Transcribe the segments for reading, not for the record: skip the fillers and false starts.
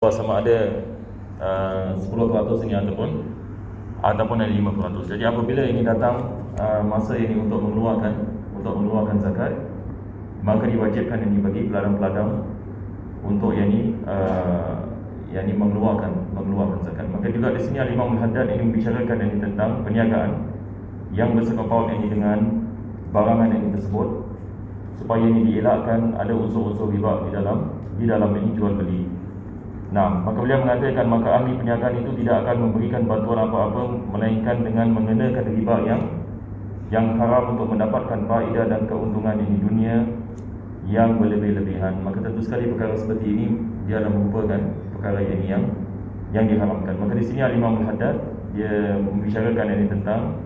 sama ada 10% ini ataupun ada 5%. Jadi apabila ini datang masa ini untuk mengeluarkan zakat, maka diwajibkan ini bagi peladang-peladang untuk mengeluarkan zakat. Maka juga di sini Imam Al-Haddad ini membicarakan ini tentang perniagaan yang bersangkut paut ini dengan barangan ini tersebut, supaya ini dielakkan ada unsur-unsur riba di dalam ini jual beli. Nah, maka beliau mengatakan maka ahli perniagaan itu tidak akan memberikan bantuan apa-apa melainkan dengan mengenakan riba yang haram untuk mendapatkan faedah dan keuntungan ini dunia yang berlebih-lebihan. Maka tentu sekali perkara seperti ini dia adalah merupakan perkara ini yang diharamkan. Maka di sini Imam Al-Haddad dia membicarakan ini tentang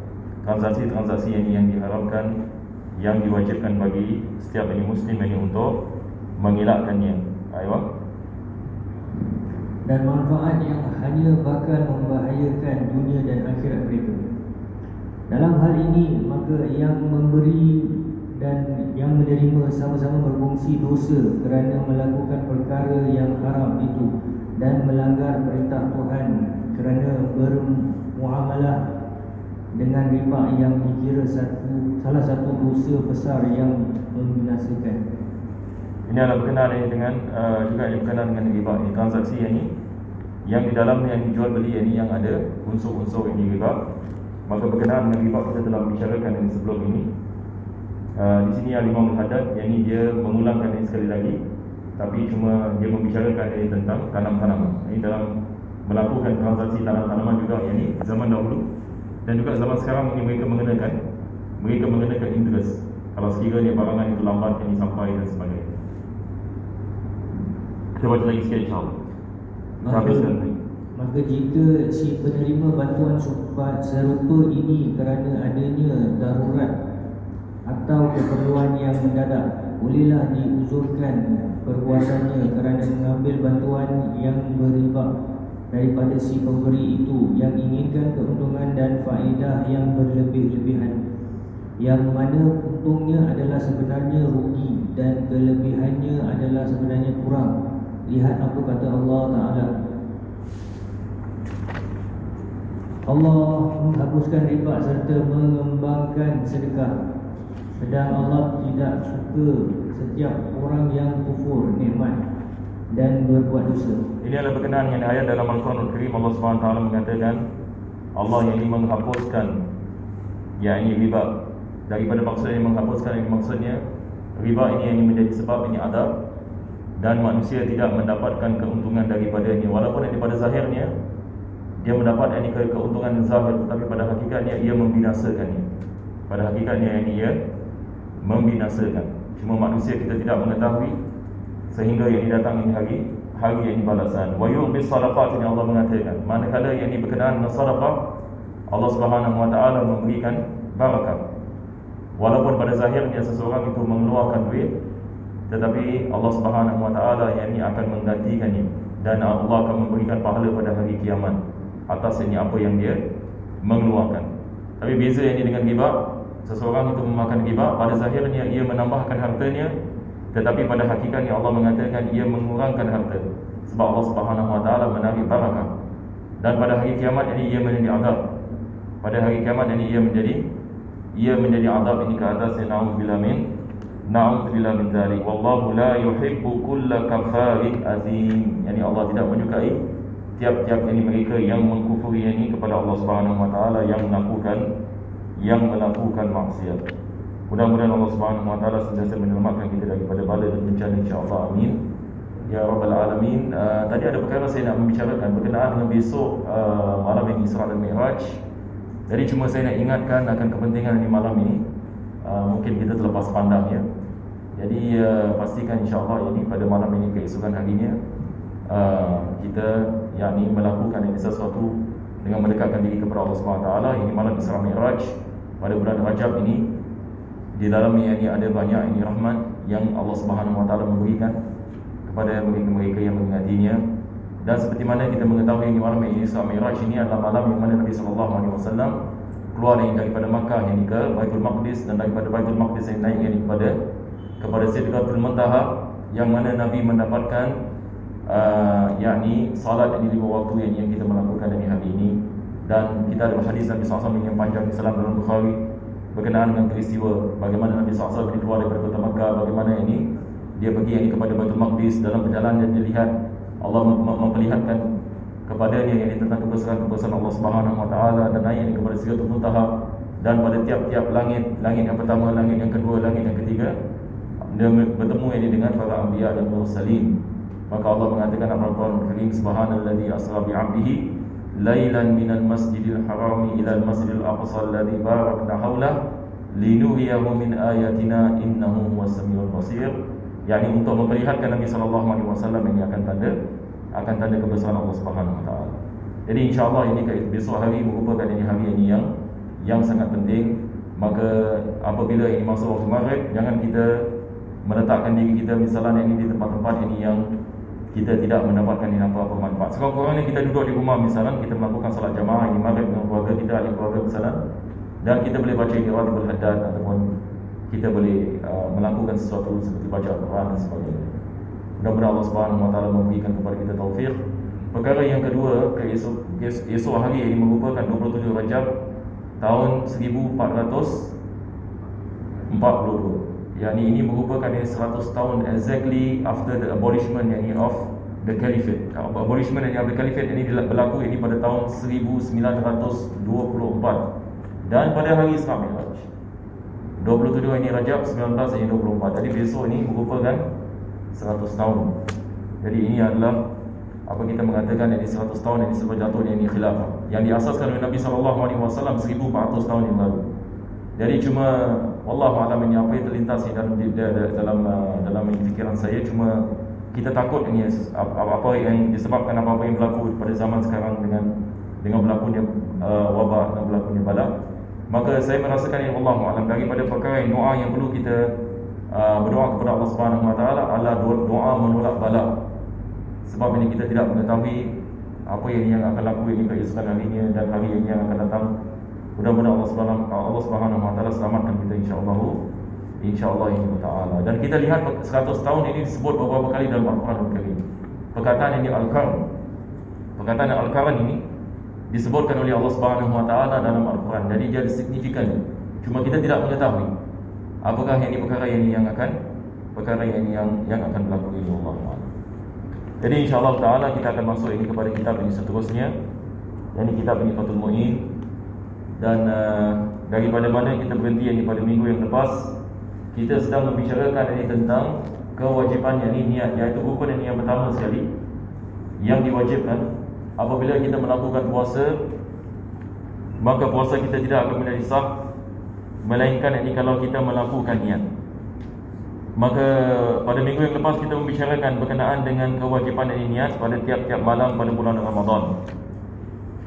transaksi-transaksi yang diharamkan, yang diwajibkan bagi setiap ini muslim ini untuk mengelakkannya. Aywa. Dan manfaat yang hanya bakal membahayakan dunia dan akhirat mereka. Dalam hal ini, maka yang memberi dan yang menerima sama-sama berfungsi dosa kerana melakukan perkara yang haram itu dan melanggar perintah Tuhan kerana bermuamalah dengan riba yang dikira salah satu dosa besar yang membinasakan. Ini adalah berkenaan dengan juga berkenaan dengan riba ini, transaksi yang di dalamnya yang dijual beli ini yang ada unsur-unsur ini riba. Maka berkenaan dengan riba kita telah membicarakan ini sebelum ini. Di sini Imam Al-Haddad dia mengulangkan ini sekali lagi, tapi cuma dia membicarakan ini tentang tanam-tanaman. Ini dalam melakukan transaksi tanam-tanaman juga ini zaman dahulu dan juga zaman sekarang ini mereka mengenakan interest kalau sekiranya barangan itu lambat ini sampai dan sebagainya. Kita baca lagi sikit insya-Allah. Maka jika si penerima bantuan serupa ini kerana adanya darurat atau keperluan yang mendadak, bolehlah diuzurkan perbuatannya kerana mengambil bantuan yang beriba daripada si pemberi itu yang inginkan keuntungan dan faedah yang berlebih-lebihan, yang mana untungnya adalah sebenarnya rugi dan kelebihannya adalah sebenarnya kurang. Lihat apa kata Allah Ta'ala. Allah menghapuskan riba serta mengembangkan sedekah, sedang Allah tidak suka setiap orang yang kufur nikmat dan berbuat dosa. Ini adalah berkenaan dengan ayat dalam Al-Quranul Karim. Allah SWT mengatakan Allah yang ini menghapuskan riba. Daripada maksudnya menghapuskan ini maksudnya riba ini yang menjadi sebab ini adab dan manusia tidak mendapatkan keuntungan daripadanya, walaupun pada zahirnya dia mendapat keuntungan yang zahir, tetapi pada hakikatnya ia membinasakannya. Pada hakikatnya ia membinasakan. Cuma manusia kita tidak mengetahui sehingga yang datang ini hari yang balasan. Wa yu'bis sadaqat, ini Allah mengatakan manakala yang ini berkenaan dengan sedekah, Allah Subhanahu wa taala memberikan barakah. Walaupun pada zahirnya seseorang itu mengeluarkan duit, tetapi Allah Subhanahu wa taala yang ini akan menggantikannya dan Allah akan memberikan pahala pada hari kiamat atas ini apa yang dia mengeluarkan. Tapi beza ini dengan riba, seseorang itu memakan riba, pada zahirnya ia menambahkan hartanya, tetapi pada hakikatnya Allah mengatakan ia mengurangkan harta, sebab Allah Subhanahu wa taala menarik barakah. Dan pada hari kiamat ini ia menjadi azab. Pada hari kiamat ini ia menjadi azab ini ke atas. Na'udzubillah min dzalik. Wallahu la yuhibbu kulla kafarin azim. Yani Allah tidak menyukai tiap-tiap mereka yang mengkufuri kepada Allah Subhanahu wa taala, yang melakukan maksiat. Mudah-mudahan Allah Subhanahu wa taala sentiasa menyelamatkan kita daripada bala dan bencana, insya-Allah. Amin ya rabbal alamin. Tadi ada perkara saya nak membicarakan berkenaan dengan besok malam ini, Isra dan Mi'raj. Jadi cuma saya nak ingatkan akan kepentingan malam ini. Mungkin kita terlepas pandang ya. Jadi pastikan insya-Allah pada malam ini, keesokan harinya, kita melakukan sesuatu dengan mendekatkan diri kepada Allah Subhanahu wa taala. Ini malam Isra Mi'raj pada bulan Rajab ini. Di dalamnya ada banyak rahmat yang Allah Subhanahu wa taala memberikan kepada mereka-mereka yang mengingatinya. Dan seperti mana kita mengetahui malam Isra Mi'raj ini adalah malam yang mana Nabi sallallahu alaihi wasallam keluar daripada Makkah ke Baitul Maqdis, dan daripada Baitul Maqdis naik kepada Sidratul Muntaha, yang mana Nabi mendapatkan yakni salat di 5 waktu yang kita melakukan di hari ini. Dan kita ada hadis Nabi SAW yang panjang Islam dalam Bukhari berkenaan dengan peristiwa bagaimana Nabi SAW ini keluar daripada kota Makkah, bagaimana ini dia pergi kepada Baitul Maqdis. Dalam perjalanan dia lihat Allah memperlihatkan kepadanya yang tentang kebesaran Allah Subhanahu Wa Taala, dan naik kepada Sidratul Muntaha, dan pada tiap-tiap langit yang pertama, langit yang kedua, langit yang ketiga, dia bertemu ini dengan para anbiya dan mursalin. Maka Allah mengatakan dalam Al-Quran Al-Karim, subhanallazi asra bi 'abdihi lailan minal masjidil harami ilal masjidil aqsa alladzi barakna haulahu linuriyahu min ayatina innahu huwas samiul basir. Yani untuk memperlihatkan Nabi sallallahu alaihi wasallam ini akan tanda kebesaran Allah Subhanahu wa taala. Jadi insya-Allah ini besok hari merupakan ini hari ini yang sangat penting. Maka apabila ini masuk waktu Maghrib, jangan kita meletakkan diri kita misalnya ini di tempat-tempat ini yang kita tidak mendapatkan ini apa-apa manfaat. Sekurang-kurangnya kita duduk di rumah misalnya, kita melakukan salat jamaah ini Maghrib dengan keluarga kita, ahli keluarga misalnya, dan kita boleh baca Qiratul Haddad ataupun kita boleh melakukan sesuatu seperti baca Al-Quran dan sebagainya. Mudah-mudahan Allah Subhanahu Wa Taala memberikan kepada kita taufik. Perkara yang kedua, esok hari ini merupakan 27 Rajab tahun 1442. Yani ini merupakan 100 tahun exactly after the abolishment of the Caliphate. Abolishment of the Caliphate ini berlaku ini pada tahun 1924. Dan pada hari Isra Mi'raj 27 ini Rajab 19 ini 24. Jadi besok ini merupakan 100 tahun. Jadi ini adalah apa kita mengatakan ini 100 tahun ini sebelum jatuhnya ini khilafah yang diasaskan oleh Nabi SAW 1400 tahun yang lalu. Jadi cuma wallahu a'lam ini apa yang terlintas dalam fikiran saya, cuma kita takut ini apa yang disebabkan apa-apa yang berlaku pada zaman sekarang dengan berlakunya wabak dan berlakunya bala. Maka saya merasakan ini wallahu a'lam daripada perkara yang doa yang perlu kita berdoa kepada Allah Subhanahu Wa Taala adalah doa menolak bala. Sebab ini kita tidak mengetahui apa yang akan laku ini keesokan harinya dan hari ini yang akan datang. Mudah-mudahan Allah Subhanahu Wa Taala selamatkan kita insya-Allah ini taala. Dan kita lihat 100 tahun ini disebut beberapa kali dalam Al-Quran Al-Karim. Perkataan ini Perkataan Al-Qarn ini disebutkan oleh Allah Subhanahu Wa Taala dalam Al-Quran. Jadi dia signifikan. Cuma kita tidak mengetahui apakah ini perkara yang akan berlaku ini Allah. Jadi insya-Allah taala kita akan masuk ini kepada kitab ini seterusnya. Yang kitab ini Fathul Mu'in. Dan daripada mana kita berhenti ini pada minggu yang lepas, kita sedang membicarakan ini tentang kewajipan ini niat, iaitu rukun ini yang pertama sekali yang diwajibkan apabila kita melakukan puasa. Maka puasa kita tidak akan menjadi sah melainkan ini kalau kita melakukan niat. Maka pada minggu yang lepas kita membicarakan berkenaan dengan kewajipan ini niat pada tiap-tiap malam pada bulan Ramadan.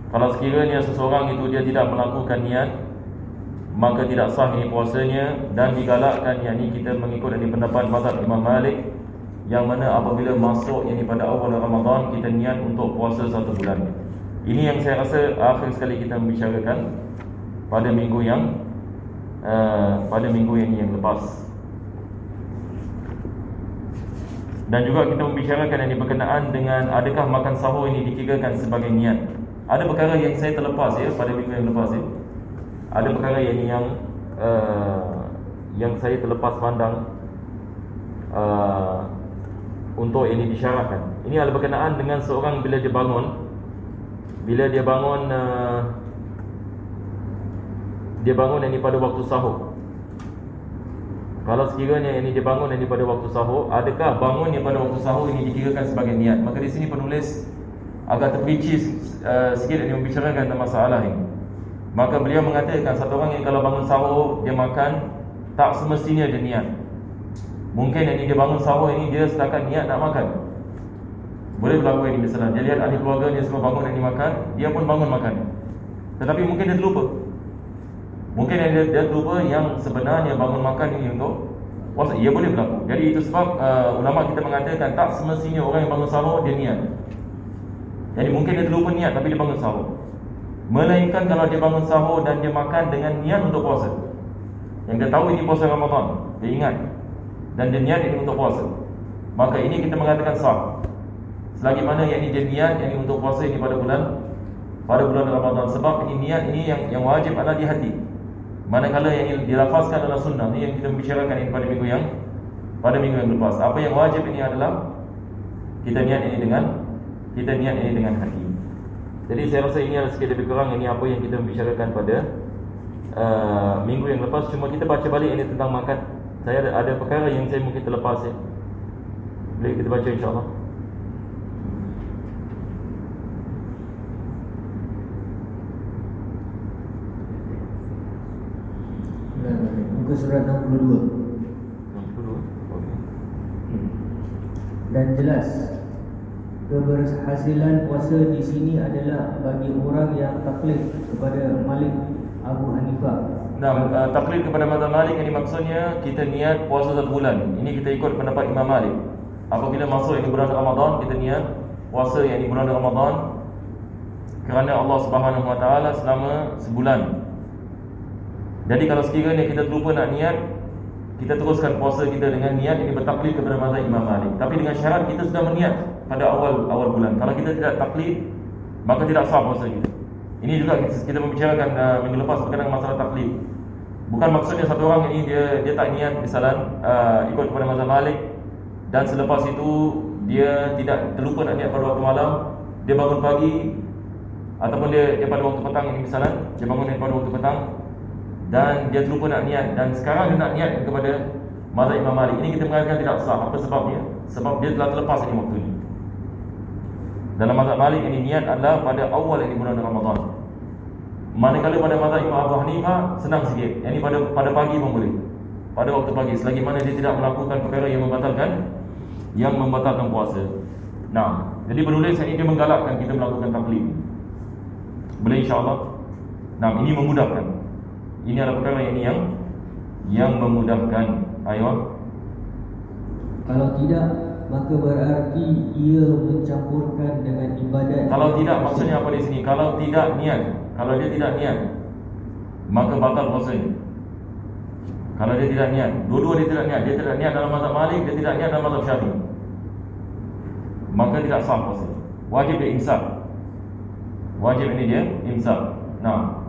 Kalau sekiranya seseorang itu dia tidak melakukan niat, maka tidak sah ini puasanya, dan digalakkan yakni kita mengikut ini pendapat mazhab Imam Malik, yang mana apabila masuk ini pada awal Ramadan kita niat untuk puasa 1 bulan. Ini yang saya rasa akhir sekali kita membicarakan pada minggu yang yang lepas. Dan juga kita membicarakan ini berkenaan dengan adakah makan sahur ini dikirakan sebagai niat. Ada perkara yang saya terlepas pada minggu yang lepas Ada perkara yang saya terlepas pandang untuk ini disyaratkan. Ini adalah berkenaan dengan seorang bila dia bangun ini pada waktu sahur. Kalau sekiranya ini dia bangun ini pada waktu sahur, adakah bangun ini pada waktu sahur ini dikirakan sebagai niat? Maka di sini penulis agak terperinci sikit ini membicarakan tentang masalah ini. Maka beliau mengatakan satu orang yang kalau bangun sahur dia makan, tak semestinya dia niat. Mungkin ini dia bangun sahur ini dia setakat niat nak makan. Boleh berlaku ini misalnya dia lihat ahli keluarganya semua bangun ini makan, dia pun bangun makan. Tetapi mungkin dia terlupa. Mungkin dia terlupa yang sebenarnya bangun makan ini untuk puasa. Ia boleh berlaku. Jadi itu sebab ulama kita mengatakan tak semestinya orang yang bangun sahur dia niat. Jadi mungkin dia terlupa niat tapi dia bangun sahur. Melainkan kalau dia bangun sahur dan dia makan dengan niat untuk puasa. Yang dia tahu ini puasa Ramadan, dia ingat dan dia niat ini untuk puasa. Maka ini kita mengatakan sah. selagi mana yang ini dia niat yang ini untuk puasa ini pada bulan Ramadan. Sebab ini niat ini yang wajib adalah di hati, manakala yang ini dilafazkan adalah sunnah. Ini yang kita bicarakan ini pada minggu yang lepas. Apa yang wajib ini adalah kita niat ini dengan hati. Jadi saya rasa ini adalah sedikit lebih kurang ini apa yang kita bicarakan pada minggu yang lepas. Cuma kita baca balik ini tentang makan. Saya ada perkara yang saya mungkin terlepas ya. Boleh kita baca insya-Allah. Muka surat 62. 62. Okey. Dan jelas keberhasilan puasa di sini adalah bagi orang yang taklid kepada Malik Abu Hanifah. Taklid kepada mazhab Malik ini maksudnya kita niat puasa 1 bulan. Ini kita ikut pendapat Imam Malik. Apabila masuk ini bulan Ramadan, kita niat puasa yang di bulan Ramadan kerana Allah Subhanahu Wa Taala selama sebulan. Jadi kalau sekiranya kita terlupa nak niat, kita teruskan puasa kita dengan niat ini bertaklid kepada mazhab Imam Malik. Tapi dengan syarat kita sudah berniat pada awal bulan. Kalau kita tidak taklid, maka tidak sah puasa kita. Ini juga kita membicarakan minggu lepas berkenaan masalah taklid. Bukan maksudnya satu orang ini dia tak niat misalnya ikut kepada mazhab Malik, dan selepas itu dia tidak terlupa nak niat pada waktu malam, dia bangun pagi ataupun dia pada waktu petang ini misalnya, dia bangun pada waktu petang dan dia terlupa nak niat, dan sekarang dia nak niat kepada mazhab Imam Malik. Ini kita mengatakan tidak sah. Apa sebabnya? Sebab dia telah terlepas ini waktu ini. Dalam mazhab Malik ini niat adalah pada awal ini bulan Ramadan. Manakala pada mazhab Imam Abu Hanifah senang sikit. Yang ini pada pagi pun boleh. Pada waktu pagi selagi mana dia tidak melakukan perkara yang membatalkan puasa. Nah, jadi penulis ini dia menggalakkan kita melakukan taklid. Boleh insya-Allah. Nah, ini memudahkan. Ini adalah perkara yang memudahkan. Ayo. Kalau tidak, maka berarti ia mencampurkan dengan ibadat. Kalau tidak, maksudnya apa di sini? Kalau tidak niat, kalau dia tidak niat, maka batal puasanya. Kalau dia tidak niat, dua-dua dia tidak niat dalam mazhab Malik, dia tidak niat dalam mazhab Syafi'i, maka tidak sah puasa. Wajib dia imsak. Wajib ini dia imsak. Nah,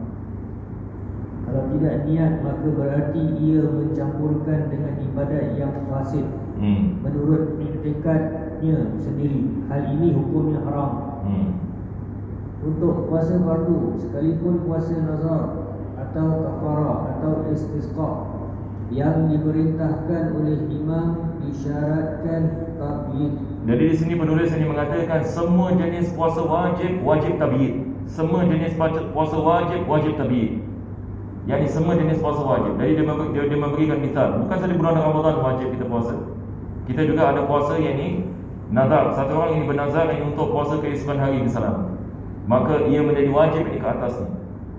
kalau tidak niat, maka berarti ia mencampurkan dengan ibadat yang fasid. Menurut i'tikadnya sendiri, hal ini hukumnya haram. Untuk puasa fardu, sekalipun puasa nazar atau kafarah atau istisqa yang diperintahkan oleh imam, disyaratkan tabyid. Jadi di sini penulis ini mengatakan semua jenis puasa wajib tabyid. Semua jenis puasa wajib tabyid. Yang ini semua jenis puasa wajib. Jadi dia memberikan misal. Bukan saja bulan Ramadan wajib kita puasa. Kita juga ada puasa yang ini nazar. Satu orang ini bernazar ini untuk puasa keesokan hari misalnya, maka ia menjadi wajib ini ke atasnya.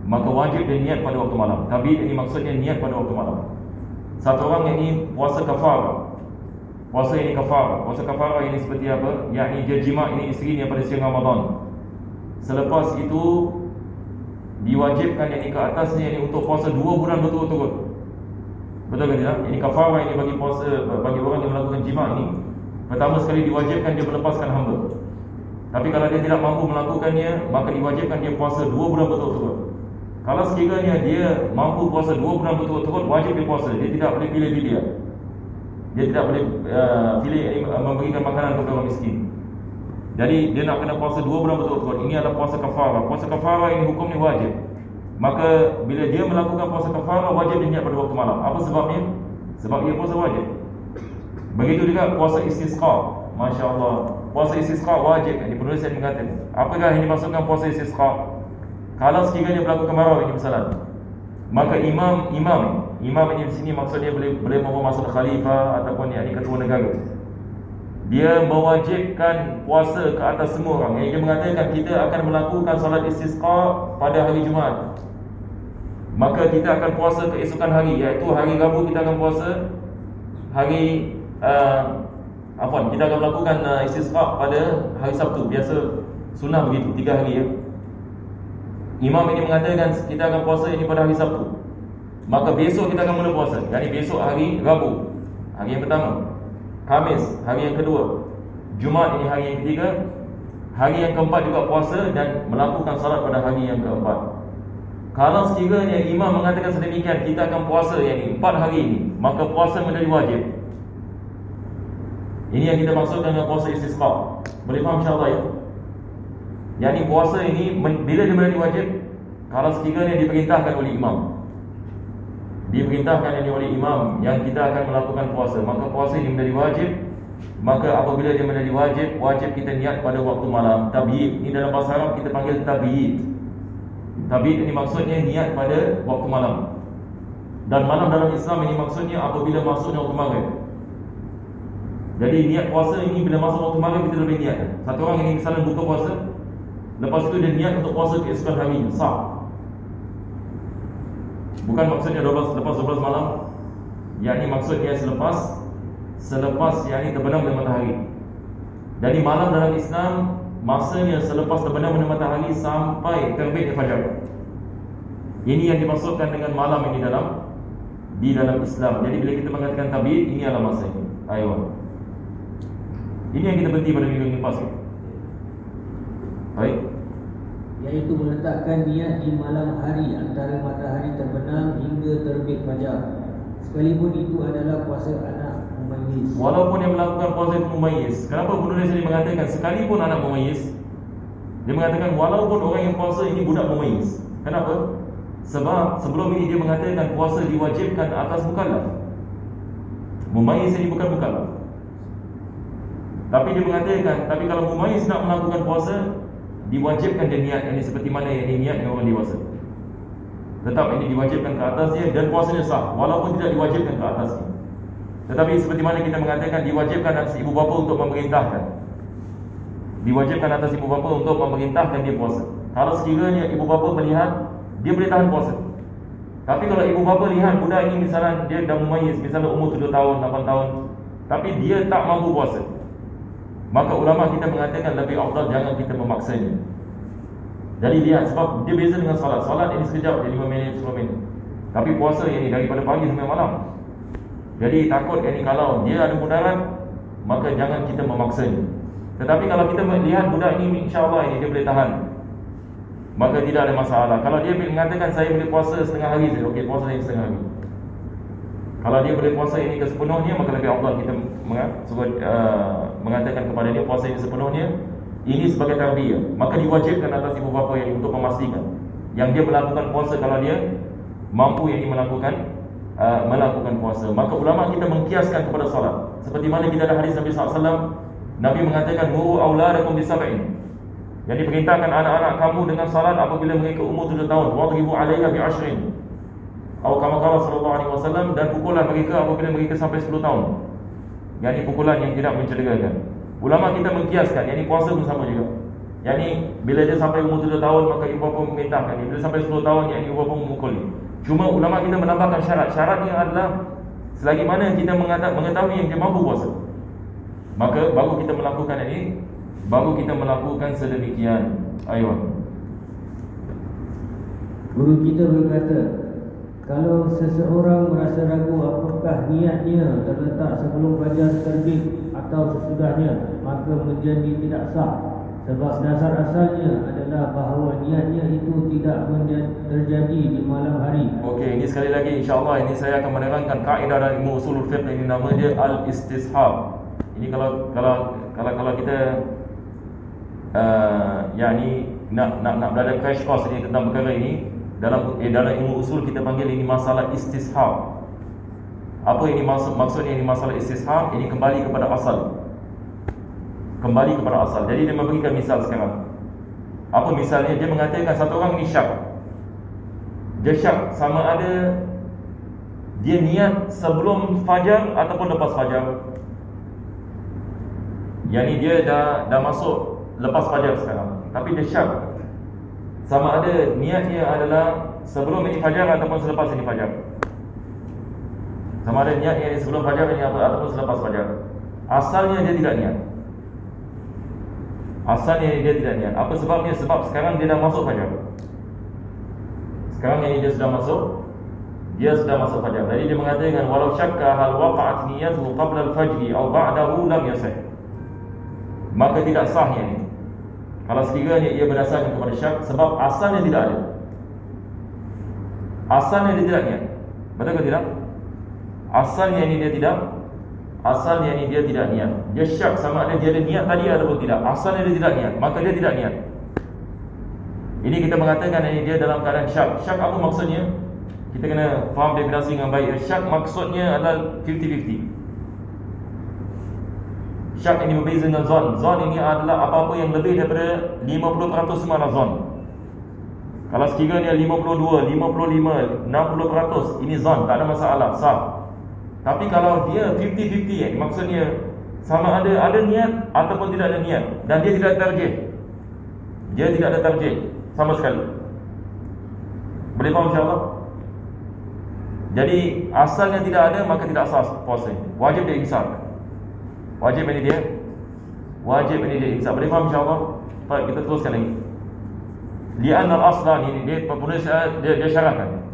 Maka wajib dia niat pada waktu malam. Tabyid ini maksudnya niat pada waktu malam. Satu orang yang ini puasa kafarah. Puasa ini kafarah. Puasa kafarah ini seperti apa? Yang ini dia jima ini isterinya pada siang Ramadan. Selepas itu diwajibkan yang ini ke atasnya ini untuk puasa 2 bulan berturut-turut. Betul ke tidak? Ini kafarah ini bagi puasa, bagi orang yang melakukan jima ini. Pertama sekali diwajibkan dia melepaskan hamba. Tapi kalau dia tidak mampu melakukannya, maka diwajibkan dia puasa 2 bulan berturut-turut. Kalau sekiranya dia mampu puasa 2 bulan berturut-turut, wajib dia puasa. Dia tidak boleh pilih-pilih. Dia tidak boleh pilih memberikan makanan kepada orang miskin. Jadi dia nak kena puasa 2 bulan berturut-turut. Ini adalah puasa kafarah. Puasa kafarah ini hukumnya wajib. Maka bila dia melakukan puasa kafarah, wajib dia niat pada waktu malam. Apa sebabnya? Sebab ia puasa wajib. Begitu juga puasa istisqa. Masya Allah, puasa istisqa wajib. Ini penulis yang mengatakan, apakah yang dimaksudkan puasa istisqa? Kalau sekiranya berlaku kemarau ini misalnya, maka imam ini di sini maksudnya boleh membawa masalah khalifah ataupun yang ketua negara. Dia mewajibkan puasa ke atas semua orang. Yang dia mengatakan kita akan melakukan salat istisqa pada hari Jumaat, maka kita akan puasa keesokan hari, iaitu hari Rabu kita akan puasa. Hari kita akan melakukan istisqa pada hari Sabtu. Biasa sunnah begitu, 3 hari ya. Imam ini mengatakan kita akan puasa ini pada hari Sabtu, maka besok kita akan mula puasa. Yani besok hari Rabu, hari yang pertama. Khamis, hari yang kedua. Jumaat ini hari yang ketiga. hari yang keempat juga puasa dan melakukan salat pada hari yang keempat. Kalau sekiranya imam mengatakan sedemikian, kita akan puasa yang ini 4 hari ini, maka puasa menjadi wajib. Ini yang kita maksudkan dengan puasa istisqa. Boleh faham insya-Allah ya? Yang ini puasa ini bila dia menjadi wajib? Kalau sekiranya diperintahkan oleh imam. Diperintahkan ini oleh imam yang kita akan melakukan puasa, maka puasa ini menjadi wajib. Maka apabila dia menjadi wajib, wajib kita niat pada waktu malam. Tabiid, ini dalam bahasa Arab kita panggil tabiid. Tabiid ini maksudnya niat pada waktu malam. Dan malam dalam Islam ini maksudnya apabila masuknya waktu maghrib. Jadi niat puasa ini bila masuk waktu maghrib kita boleh niat. Satu orang ini misalnya buka puasa, lepas itu dia niat untuk puasa keesokan hari, sah. Bukan maksudnya lepas 12 malam. Yang ini maksudnya selepas yang ini terbenam matahari. Jadi malam dalam Islam masanya selepas terbenam matahari sampai terbit fajar. Ini yang dimaksudkan dengan malam ini di dalam Islam. Jadi bila kita mengatakan tabiid, ini adalah masa ini. Ayo. Ini yang kita berhenti pada minggu ini lepas. Baik. Iaitu meletakkan niat di malam hari antara matahari terbenam hingga terbit fajar. Sekalipun itu adalah puasa anak mumayyiz. Walaupun yang melakukan puasa itu mumayyiz. Kenapa penulis ini mengatakan sekalipun anak mumayyiz? Dia mengatakan walaupun orang yang puasa ini budak mumayyiz. Kenapa? Sebab sebelum ini dia mengatakan puasa diwajibkan atas mukallaf. Mumayyiz ini bukan mukallaf. Tapi dia mengatakan, tapi kalau mumayyiz nak melakukan puasa, diwajibkan dia niat ini seperti mana yang niatnya orang dewasa. Tetap ini diwajibkan ke atas dia dan puasanya sah walaupun tidak diwajibkan ke atas dia. Tetapi seperti mana kita mengatakan diwajibkan atas ibu bapa untuk memerintahkan. Diwajibkan atas ibu bapa untuk memerintahkan dia puasa. Kalau sekiranya ibu bapa melihat dia boleh tahan puasa. Tapi kalau ibu bapa lihat budak ini misalnya dia dah mumayyiz, misalnya umur 7 tahun, 8 tahun, tapi dia tak mampu puasa, maka ulama kita mengatakan lebih afdal jangan kita memaksanya. Jadi lihat, sebab dia beza dengan solat. Solat ini sekejap, dia 5 minit, 10 minit. Tapi puasa yang ini daripada pagi sampai malam. Jadi takut yang ini kalau dia ada mudarat, maka jangan kita memaksanya. Tetapi kalau kita melihat budak ini insya-Allah ini dia boleh tahan, maka tidak ada masalah. Kalau dia mengatakan saya boleh puasa setengah hari saja, okey, puasa ini setengah hari. Kalau dia boleh puasa ini ke sepenuhnya, maka lebih afdal kita mengatakan kepada dia puasa ini sepenuhnya. Ini sebagai tarbiyah. Maka diwajibkan atas ibu bapa yang untuk memastikan yang dia melakukan puasa kalau dia mampu yang dia melakukan puasa. Maka ulama kita mengkiaskan kepada salat. Seperti mana kita ada hadis Nabi SAW, Nabi mengatakan muru auladakum bisab'in. Yang diperintahkan anak-anak kamu dengan salat apabila mereka umur 7 tahun. Wadribu 'alaiha bi'ashrin. Atau kama qala sallallahu alaihi wasallam, dan pukullah mereka apabila mereka sampai 10 tahun. Yang ini pukulan yang tidak mencederakan. Ulama kita mengkiaskan, yang ini puasa pun sama juga. Yang ini bila dia sampai umur 7 tahun maka ibu bapa memerintahkan dia. Bila sampai 10 tahun yang ini ibu bapa memukul dia. Cuma ulama kita menambahkan syarat. Syaratnya adalah selagi mana kita mengetahui yang dia mampu puasa, maka baru kita melakukan ini, baru kita melakukan sedemikian. Ayo. Guru kita berkata, kalau seseorang merasa ragu apakah niatnya terletak sebelum fajar terbit atau sesudahnya, maka menjadi tidak sah. Sebab dasar asalnya adalah bahawa niatnya itu tidak terjadi di malam hari. Okey, ini sekali lagi insya-Allah ini saya akan menerangkan kaedah dalam ilmu usulul fiqh, ini nama dia al-istishab. Ini kalau kita yakni nak belajar crash course ini tentang perkara ini, dalam ilmu usul kita panggil ini masalah istishab. Apa ini maksudnya ini masalah istishab? Ini kembali kepada asal. Kembali kepada asal. Jadi dia memberikan misal sekarang. Apa misalnya? Dia mengatakan satu orang ni syak. Dia syak sama ada dia niat sebelum fajar ataupun lepas fajar. Yang ni dia dah masuk lepas fajar sekarang. Tapi dia syak sama ada niatnya adalah sebelum ini fajar ataupun selepas ini fajar. Sama ada niatnya ini sebelum fajar ini ataupun selepas fajar. Asalnya dia tidak niat. Asalnya dia tidak niat. Apa sebabnya? Sebab sekarang dia dah masuk fajar. Sekarang ini dia sudah masuk fajar. Jadi dia mengatakan walau syakka hal waqa'at niyatuhu qabla al-fajr aw ba'dahu lam yasih. Maka tidak sahnya ini. Kalau sekiranya ia berdasarkan kepada syak, sebab asalnya tidak ada. Asalnya dia tidak niat. Betul ke tidak? Asalnya ni dia tidak. Asalnya ni dia tidak niat. Dia syak sama ada dia ada niat tadi ataupun tidak. Asalnya dia tidak niat, maka dia tidak niat. Ini kita mengatakan ini dia dalam keadaan syak. Syak apa maksudnya? Kita kena faham definisi dengan baik. Syak maksudnya adalah 50-50. Syak ini berbeza dengan zon. Zon ini adalah apa-apa yang lebih daripada 50% semua adalah zon. Kalau sekiranya 52, 55, 60%, ini zon, tak ada masalah, sah. Tapi kalau dia 50-50, maksudnya sama ada niat ataupun tidak ada niat, dan dia tidak tarjih. Dia tidak ada tarjih sama sekali. Boleh faham insya-Allah? Jadi asalnya tidak ada, maka tidak sah puasa. Wajib dia imsak. Wajib ini dia imsak. Boleh faham insya-Allah? Baik, kita teruskan lagi. Li'anna al-asla ni dia penulis dia syarahkan.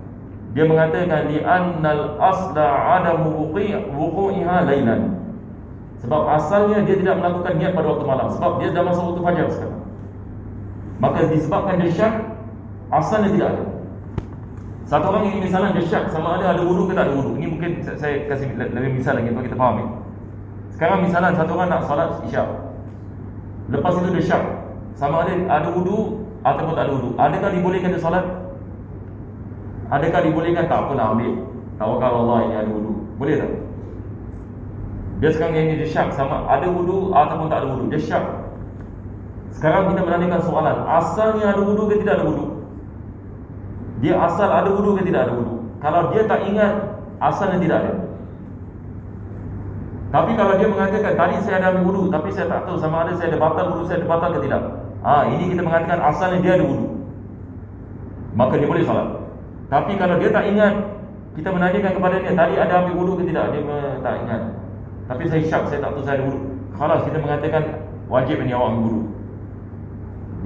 Dia mengatakan li'anna al-asla adamu wuqu'iha lailan. Sebab asalnya dia tidak melakukan niat pada waktu malam, sebab dia dah masuk waktu fajar sekarang. Maka disebabkan dia syak, asalnya tidak ada. Satu orang ini misalnya dia syak sama ada wudu ke tak ada wudu. Ini mungkin saya kasih lebih misal lagi untuk kita faham ni. Sekarang misalnya satu orang nak salat isyak, lepas itu dia syak sama ada wudu ataupun tak ada wudu. Adakah dibolehkan dia salat? Adakah dibolehkan? Tak apalah, ambil tawakal Allah, ini ada wudu. Boleh tak? Dia sekarang yang dia syak sama ada wudu ataupun tak ada wudu. Dia syak. Sekarang kita menanyakan soalan, asalnya ada wudu ke tidak ada wudu? Dia asal ada wudu ke tidak ada wudu? Kalau dia tak ingat, asalnya tidak ada. Tapi kalau dia mengatakan tadi saya ada ambil wudu, tapi saya tak tahu sama ada saya ada batal wudu, saya ada batal ke tidak, ini kita mengatakan asalnya dia ada wudu, maka dia boleh salat. Tapi kalau dia tak ingat, kita menanyakan kepada dia tadi ada ambil wudu ke tidak, dia tak ingat, tapi saya syak, saya tak tahu saya ada wudu, khalas kita mengatakan wajib ni awak ambil wudu.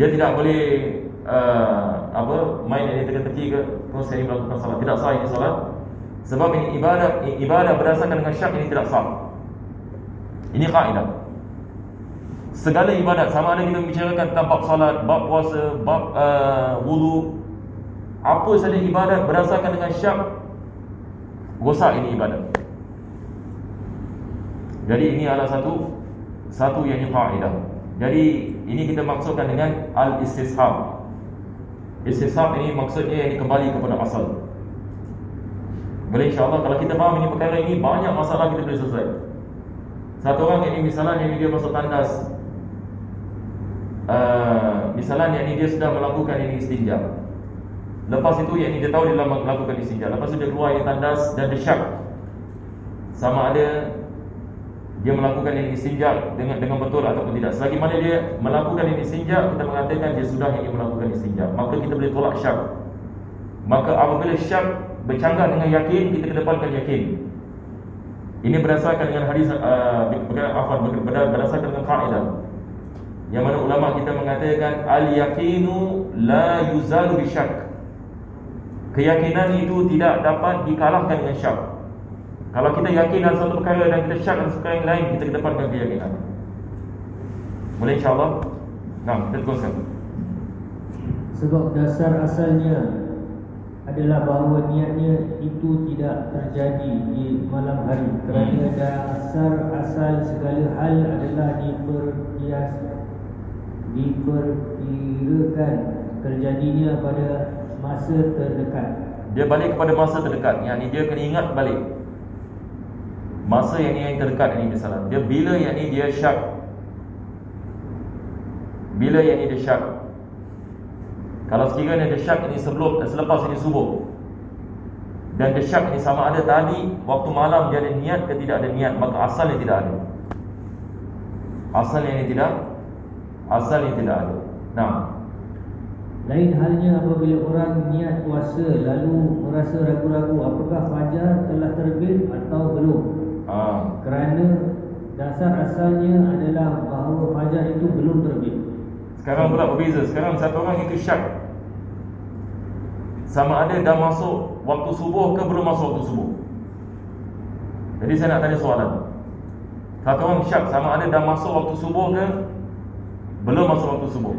Dia tidak boleh main ini teka-teki ke terus saya melakukan salat. Tidak sah ini salat. Sebab ini ibadah berdasarkan dengan syak ini tidak sah. Ini kaedah. Segala ibadat, sama ada kita membicarakan tentang bab salat, bab puasa, bab wudu, apa saja ibadat berdasarkan dengan syak, rosak ini ibadat. Jadi ini adalah satu yang ini kaedah. Jadi ini kita maksudkan dengan al-istishab. Istishab ini maksudnya yang kembali kepada asal. Boleh insya-Allah kalau kita faham ini perkara ini, banyak masalah kita boleh selesai. Satu orang ini misalnya dia masuk tandas, misalnya dia sudah melakukan ini istinja. Lepas itu dia tahu dia melakukan istinja. Lepas itu dia keluar dari tandas dan dia syak sama ada dia melakukan ini istinja dengan betul ataupun tidak. Selagi mana dia melakukan ini istinja, kita mengatakan dia sudah ingin melakukan istinja, maka kita boleh tolak syak. Maka apabila syak bercanggah dengan yakin, kita kedepankan yakin. Ini berdasarkan dengan hadis berdasarkan dengan kaedah yang mana ulama kita mengatakan al-yaqinu la yuzalu bisyak. Keyakinan itu tidak dapat dikalahkan dengan syak. Kalau kita yakin dalam satu perkara dan kita syak dalam perkara yang lain, kita kedepankan keyakinan. Boleh insya-Allah? Nah, kita teruskan. Sebab dasar asalnya adalah bahawa niatnya itu tidak terjadi di malam hari, kerana dasar asal segala hal adalah diperkirakan terjadinya pada masa terdekat. Dia balik kepada masa terdekat, yang ni dia kena ingat balik masa yang terdekat ini. Misalnya dia bila yang ni dia syak, bila yang ni dia syak. Kalau sekiranya dia syak ini selepas ini subuh, dan dia syak ini sama ada tadi waktu malam dia ada niat ke tidak ada niat, maka asalnya tidak ada. Asalnya tidak ada. Nah, lain halnya apabila orang niat puasa lalu merasa ragu-ragu apakah fajar telah terbit atau belum. Kerana dasar asalnya adalah bahawa fajar itu belum terbit. Sekarang pula berbeza. Sekarang satu orang itu syak sama ada dah masuk waktu subuh ke belum masuk waktu subuh. Jadi saya nak tanya soalan. Satu orang syak sama ada dah masuk waktu subuh ke belum masuk waktu subuh.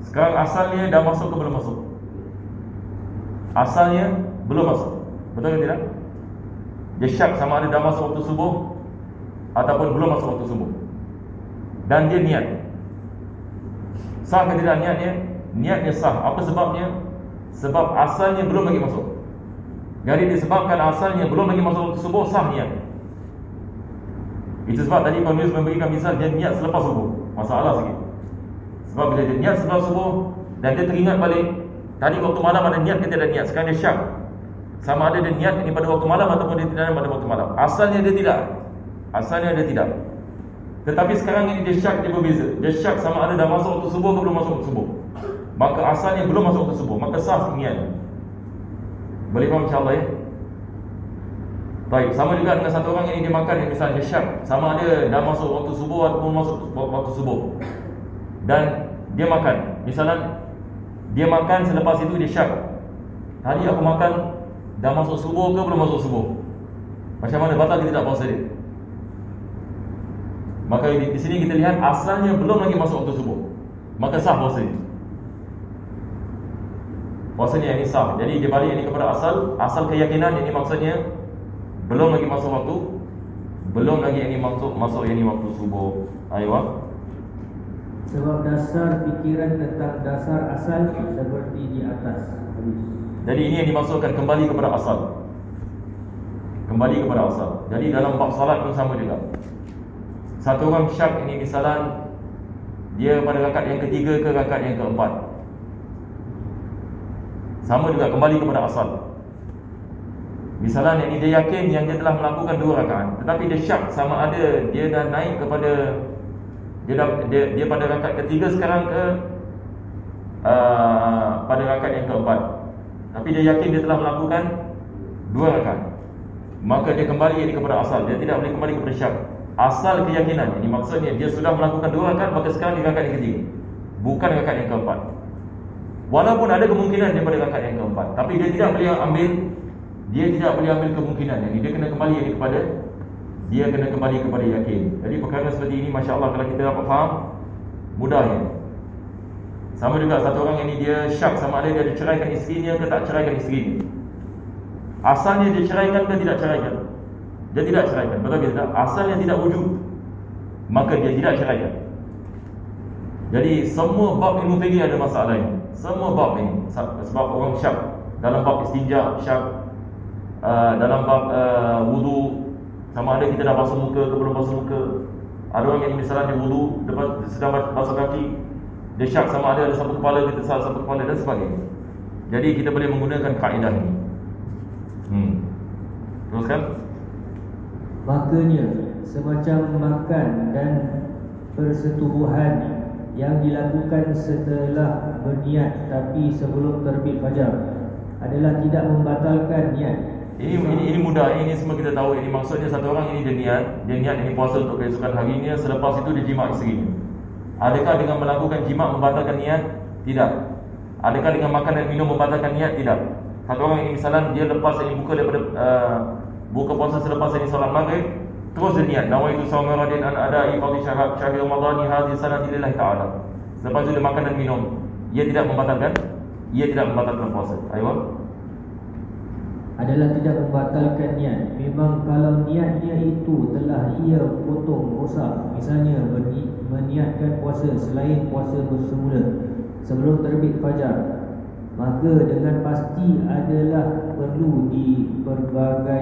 Sekarang asalnya dah masuk ke belum masuk? Asalnya belum masuk. Betul ke tidak? Dia syak sama ada dah masuk waktu subuh ataupun belum masuk waktu subuh. Dan dia niat. Sah ke tidak niatnya? Niatnya sah. Apa sebabnya? Sebab asalnya belum lagi masuk. Jadi disebabkan asalnya belum lagi masuk waktu subuh, sah niat. Itu sebab tadi penulis memberikan misal dia niat selepas subuh. Masalah sikit. Sebab bila dia niat selepas subuh dan dia teringat balik, tadi waktu malam ada niat ke tidak niat, sekarang dia syak. Sama ada dia niat ini pada waktu malam ataupun dia tidak pada waktu malam. Asalnya dia tidak. Asalnya dia tidak. Tetapi sekarang ini dia syak, dia berbeza. Dia syak sama ada dah masuk waktu subuh atau belum masuk waktu subuh. Maka asalnya belum masuk waktu subuh, maka sah niat. Boleh faham insya-Allah ya? Baik, sama juga dengan satu orang ini dia makan yang misalnya dia syak, sama ada dah masuk waktu subuh ataupun masuk waktu subuh. Dan dia makan, misalnya dia makan selepas itu dia syak. Tadi aku makan dah masuk subuh ke belum masuk subuh? Macam mana, batal ke tidak puasa dia? Maka di sini kita lihat asalnya belum lagi masuk waktu subuh, maka sah puasa dia. Puasanya ini sah. Jadi dia balik ini kepada asal keyakinan. Ini maksudnya belum lagi masuk waktu, belum lagi ini masuk ini waktu subuh. Aywa. Sebab dasar fikiran tentang dasar asal seperti di atas. Jadi ini yang dimaksudkan kembali kepada asal. Kembali kepada asal. Jadi dalam bab salat pun sama juga. Satu orang syak ini misalan dia pada rakaat yang ketiga ke rakaat yang keempat, sama juga kembali kepada asal. Misalnya ini dia yakin yang dia telah melakukan 2 rakaat, tetapi dia syak sama ada dia dah naik kepada dia pada rakaat ketiga sekarang ke pada rakaat yang keempat. Tapi dia yakin dia telah melakukan 2 rakaat. Maka dia kembali ini kepada asal. Dia tidak boleh kembali kepada syak. Asal keyakinan. Ini maksudnya dia sudah melakukan 2 rakaat, maka sekarang di rakaat yang ketiga, bukan rakaat yang keempat. Walaupun ada kemungkinan daripada rakaat yang keempat, tapi dia tidak boleh ambil kemungkinan. Jadi dia kena kembali kepada yakin. Jadi perkara seperti ini masya-Allah kalau kita dapat faham, mudahnya. Sama juga satu orang ini dia syak sama ada dia ceraikan isterinya ke tak ceraikan isterinya. Asalnya dia ceraikan ke tidak ceraikan? Dia tidak ceraikan. Betul ke tidak? Asalnya tidak wujud, maka dia tidak ceraikan. Jadi semua bab ilmu fikih ada masalah ini. Semua bab ini. Sebab orang syak dalam bab istinja, syak dalam bab wudu, sama ada kita dah basuh muka ke belum basuh muka. Ada orang yang misalnya dia wudu, lepas sedang basuh kaki, dia syak sama ada satu kepala kita salah satu kepala dan sebagainya. Jadi kita boleh menggunakan kaedah ini. Teruskan. Makanya semacam makan dan persetubuhan yang dilakukan setelah berniat tapi sebelum terbit fajar adalah tidak membatalkan niat. Ini mudah. Ini semua kita tahu. Ini maksudnya satu orang ini dia niat ini puasa untuk keesokan harinya. Selepas itu dia jima' isterinya. Adakah dengan melakukan jima' membatalkan niat? Tidak. Adakah dengan makan dan minum membatalkan niat? Tidak. Satu orang ini misalnya dia lepas ini buka daripada buka puasa selepas ini solat maghrib, terus dia niat nawaitu shaum radin an ada'i fardhi syahri ramadhani hadhihi sanati lillahi ta'ala. Selepas itu dia makan dan minum, ia tidak membatalkan puasa. Ayo. Adalah tidak membatalkan niat. Memang kalau niatnya itu telah ia potong rosak, misalnya meniatkan puasa selain puasa bersemula sebelum terbit fajar, maka dengan pasti adalah perlu diperbaiki.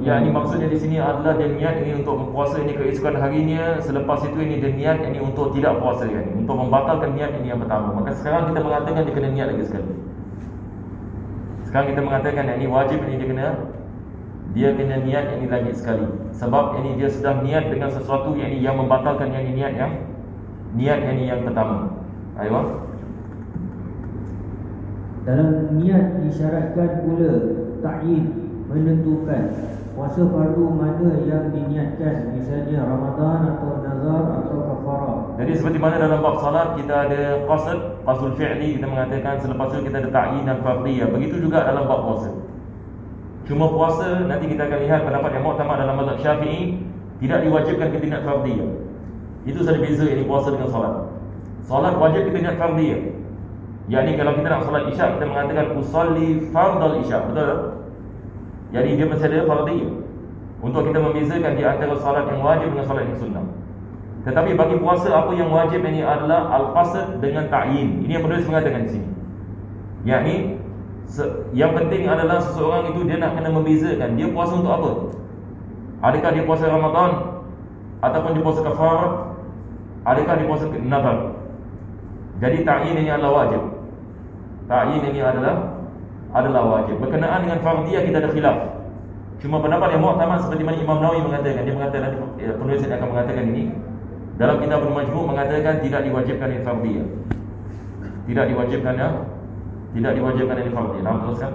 Ya, ini maksudnya di sini adalah dia niat ini untuk puasa ini keesokan harinya. Selepas itu ini dia niat ini untuk tidak puasa ini, untuk membatalkan niat ini yang pertama. Maka sekarang kita mengatakan dia kena niat lagi sekali. Sekarang kita mengatakan yang ini wajib, ini dia kena niat yang ini lagi sekali. Sebab ini dia sudah niat dengan sesuatu yang membatalkan yang ini niat yang pertama. Ayo. Dalam niat disyaratkan pula ta'yin, menentukan puasa fardu mana yang diniatkan, misalnya Ramadan atau nazar atau kafarah. Jadi seperti mana dalam bab salat kita ada qasdul fi'li, kita mengatakan selepas itu kita ada ta'yin dan fardhiyah. Begitu juga dalam bab puasa. Cuma puasa nanti kita akan lihat pendapat yang mu'tamad dalam mazhab Syafi'i tidak diwajibkan kita niat fardhiyah. Itu saja beza ini puasa dengan salat. Solat wajib kita niat fardiyah. Yakni kalau kita nak solat isyak, kita mengatakan usalli fardal isyak, betul tak? Jadi dia mesti ada fardiyah untuk kita membezakan di antara solat yang wajib dengan solat yang sunnah. Tetapi bagi puasa, apa yang wajib ini adalah al-qasd dengan ta'yin. Ini yang penulis mengatakan di sini. Yakni yang penting adalah seseorang itu dia nak kena membezakan dia puasa untuk apa. Adakah dia puasa Ramadan ataupun dia puasa kafarah, adakah dia puasa nazar. Jadi ta'yin ini adalah wajib. Ta'yin ini adalah wajib. Berkenaan dengan fardiyah kita ada khilaf. Cuma pendapat yang mu'tamad seperti mana Imam Nawawi mengatakan, dia mengatakan penulis yang akan mengatakan ini dalam kitab Al-Majmu' mengatakan tidak diwajibkan ini fardiyah. Tidak diwajibkan ini fardiyah. Nah, teruskan.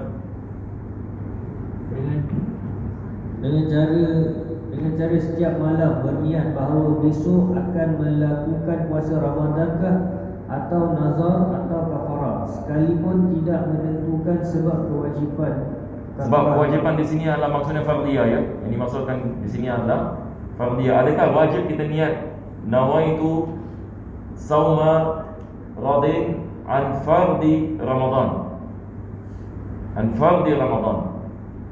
Dengan cara setiap malam berniat bahawa besok akan melakukan puasa Ramadankah atau nazar atau kafarah, sekalipun tidak menentukan sebab kewajipan. Sebab kewajipan di sini adalah maksudnya fardiyah ya. Yang dimaksudkan di sini adalah fardiyah. Adakah wajib kita niat nawaitu sauma radin an fardi Ramadan? An fardi Ramadan.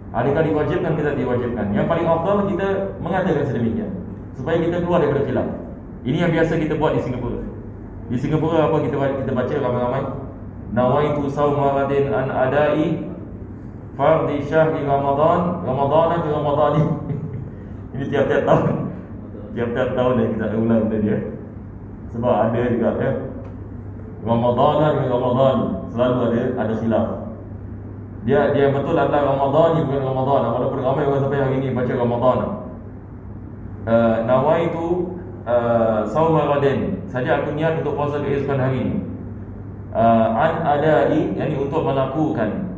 Adakah diwajibkan, kita diwajibkan? Yang paling afdal kita mengatakan sedemikian supaya kita keluar daripada khilaf. Ini yang biasa kita buat di Singapura. Di Singapura apa kita baca ramai-ramai? Nawaitu sauma radin an adai fardi syahri Ramadan, Ramadana ke Ramadani. Ini tiap-tiap tahun yang kita ulang tadi ya. Sebab ada juga ya, Ramadana ke Ramadani, selalu ada khilaf. Dia betul adalah Ramadani bukan Ramadan. Walaupun ramai orang sampai hari ini baca Ramadan. Nawaitu sauma radin, saja aku niat untuk puasa keesokan hari ini. An adai, yakni untuk melakukan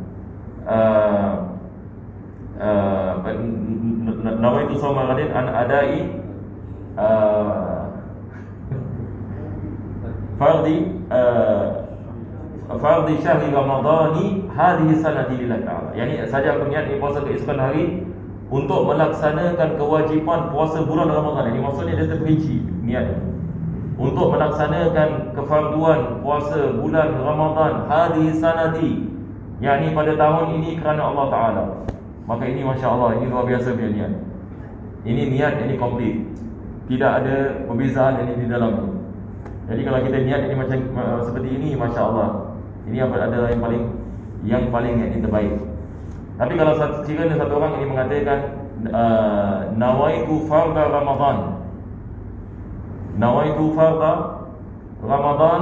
nawaitu sauma radin an adai fardi syahri Ramadani hadhihi sanati lillah ta'ala. Yani saja aku niat puasa keesokan hari untuk melaksanakan kewajipan puasa bulan Ramadan. Ini maksudnya dia terperinci niat untuk melaksanakan kefarduan puasa bulan Ramadan hadhihi sanati, yakni pada tahun ini kerana Allah Ta'ala. Maka ini Masya Allah, ini luar biasa punya niat. Ini niat, ini komplit. Tidak ada perbezaan ini di dalamnya. Jadi kalau kita niat ini macam seperti ini, Masya Allah, ini adalah yang paling terbaik. Tapi kalau sekiranya satu orang ini mengatakan nawaitu farda Ramadan, nawaitu farda Ramadan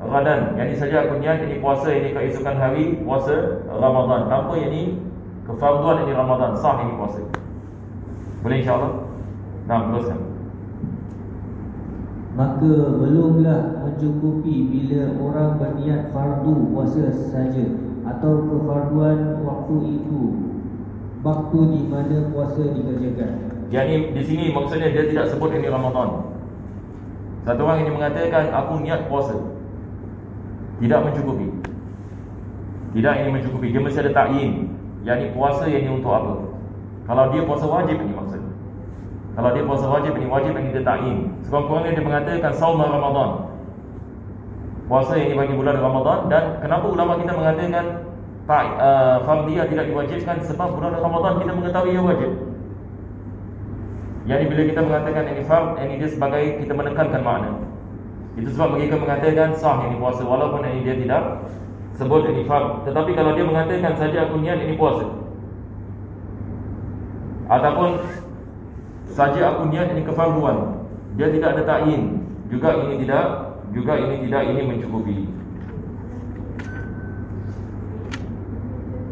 Ramadan, yang ini saja aku niat ini puasa ini keesokan hari puasa Ramadan tanpa yang ini kefarduan ini Ramadan, sah ini puasa. Boleh insya-Allah. Nah, teruskan. Maka belumlah mencukupi bila orang berniat fardu puasa saja atau kefarduan waktu itu, waktu di mana puasa dikerjakan. Yang di sini maksudnya dia tidak sebut ini Ramadan. Satu orang ini mengatakan aku niat puasa, tidak mencukupi. Tidak ini mencukupi, dia mesti ada ta'yin. Yang ini puasa yang ini untuk apa? Kalau dia puasa wajib ini maksudnya. Kalau dia puasa wajib ini dia ta'yin. Sekurang-kurangnya dia mengatakan sauma Ramadan, puasa yang ini bagi bulan Ramadan. Dan kenapa ulama kita mengatakan fardiyah tidak diwajibkan? Sebab bulan Ramadan kita mengetahui ia wajib. Jadi bila kita mengatakan ini fard, ini dia sebagai kita menekankan makna. Itu sebab mereka mengatakan sah ini puasa walaupun ini dia tidak sebut ini fard. Tetapi kalau dia mengatakan saja aku niat ini puasa, ataupun saja aku niat ini kefarduan, dia tidak ada ta'yin, juga ini tidak ini mencukupi.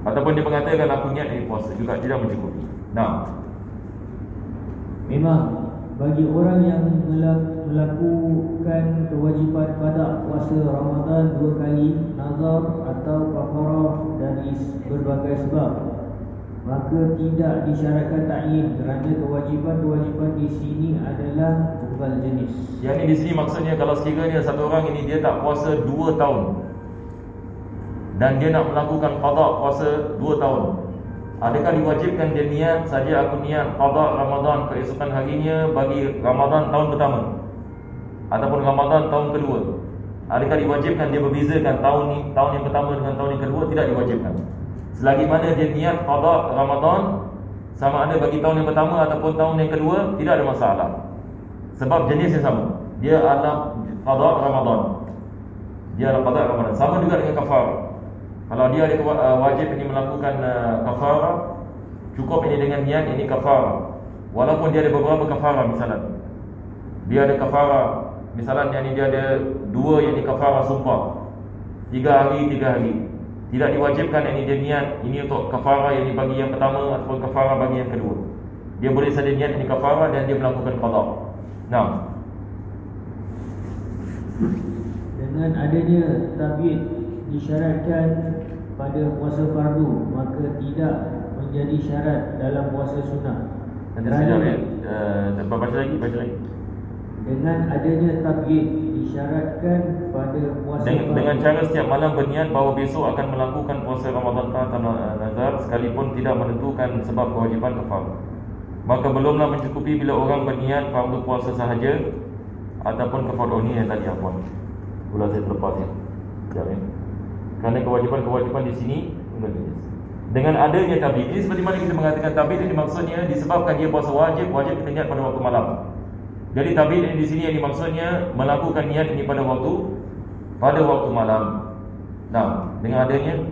Ataupun dia mengatakan aku niat ini puasa, juga tidak mencukupi. Nah, memang bagi orang yang melakukan kewajipan qada puasa Ramadan 2 kali, nazar atau kafarah dari berbagai sebab, maka tidak disyaratkan ta'yin kerana kewajipan di sini adalah tunggal jenis. Yang ini di sini maksudnya kalau sekiranya satu orang ini dia tak puasa 2 tahun dan dia nak melakukan qada puasa 2 tahun, adakah diwajibkan dia niat saja aku niat qada Ramadan keesokan harinya bagi Ramadan tahun pertama ataupun Ramadan tahun kedua? Adakah diwajibkan dia berbezakan tahun yang pertama dengan tahun yang kedua? Tidak diwajibkan. Selagi mana dia niat qada Ramadan, sama ada bagi tahun yang pertama ataupun tahun yang kedua, tidak ada masalah. Sebab jenis yang sama. Dia adalah qada Ramadan. Dia adalah qada Ramadan. Sama juga dengan kafarah. Kalau dia ada wajib ini melakukan kafarah, cukup ini dengan niat ini kafarah. Walaupun dia ada beberapa kafarah, misalnya dia ada kafarah, misalnya yang dia ada 2 yang ini kafarah sumpah 3 hari 3 hari. Tidak diwajibkan ini dia niat ini untuk kafarah yang ini bagi yang pertama ataupun kafarah bagi yang kedua. Dia boleh saja niat ini kafarah dan dia melakukan qada. Nah, dengan adanya tabiat disyaratkan pada puasa fardu, maka tidak menjadi syarat dalam puasa sunnah. nanti sekejap baca lagi. Dengan adanya tabiat disyaratkan pada puasa fardu Dengan cara setiap malam berniat bahawa besok akan melakukan puasa Ramadan tanpa nazar sekalipun tidak menentukan sebab kewajipan kafarah, maka belumlah mencukupi bila orang berniat fardu puasa sahaja ataupun kafarah ini yang tadi apa. Ulas saya terlepas ya. Sekejap ya. Kerana kewajipan di sini dengan adanya tabiat ini, seperti mana kita mengatakan tabiat ini maksudnya disebabkan dia puasa wajib kita niat pada waktu malam. Jadi tabiat ini di sini yang dimaksudnya melakukan niat ini pada waktu malam. Nah, dengan adanya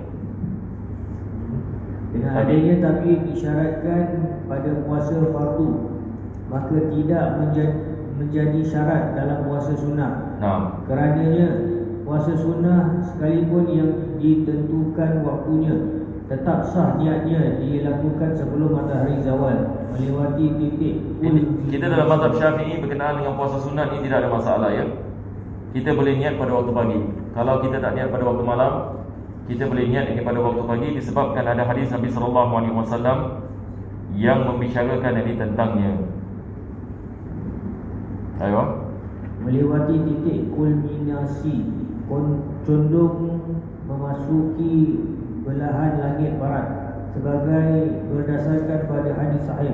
tabiat disyaratkan pada puasa fardu, maka tidak menjadi syarat dalam puasa sunnah. Nah, Kerananya puasa sunnah sekalipun yang ditentukan waktunya tetap sah niatnya dilakukan sebelum matahari zawal melewati titik. kita dalam mazhab Syafi'i berkenaan dengan puasa sunat ini tidak ada masalah ya. Kita boleh niat pada waktu pagi. Kalau kita tak niat pada waktu malam, kita boleh niat ini pada waktu pagi disebabkan ada hadis Nabi SAW yang membicarakan ini tentangnya. Ayo. Melewati titik kulminasi, condong memasuki belahan langit barat sebagai berdasarkan pada hadis sahih.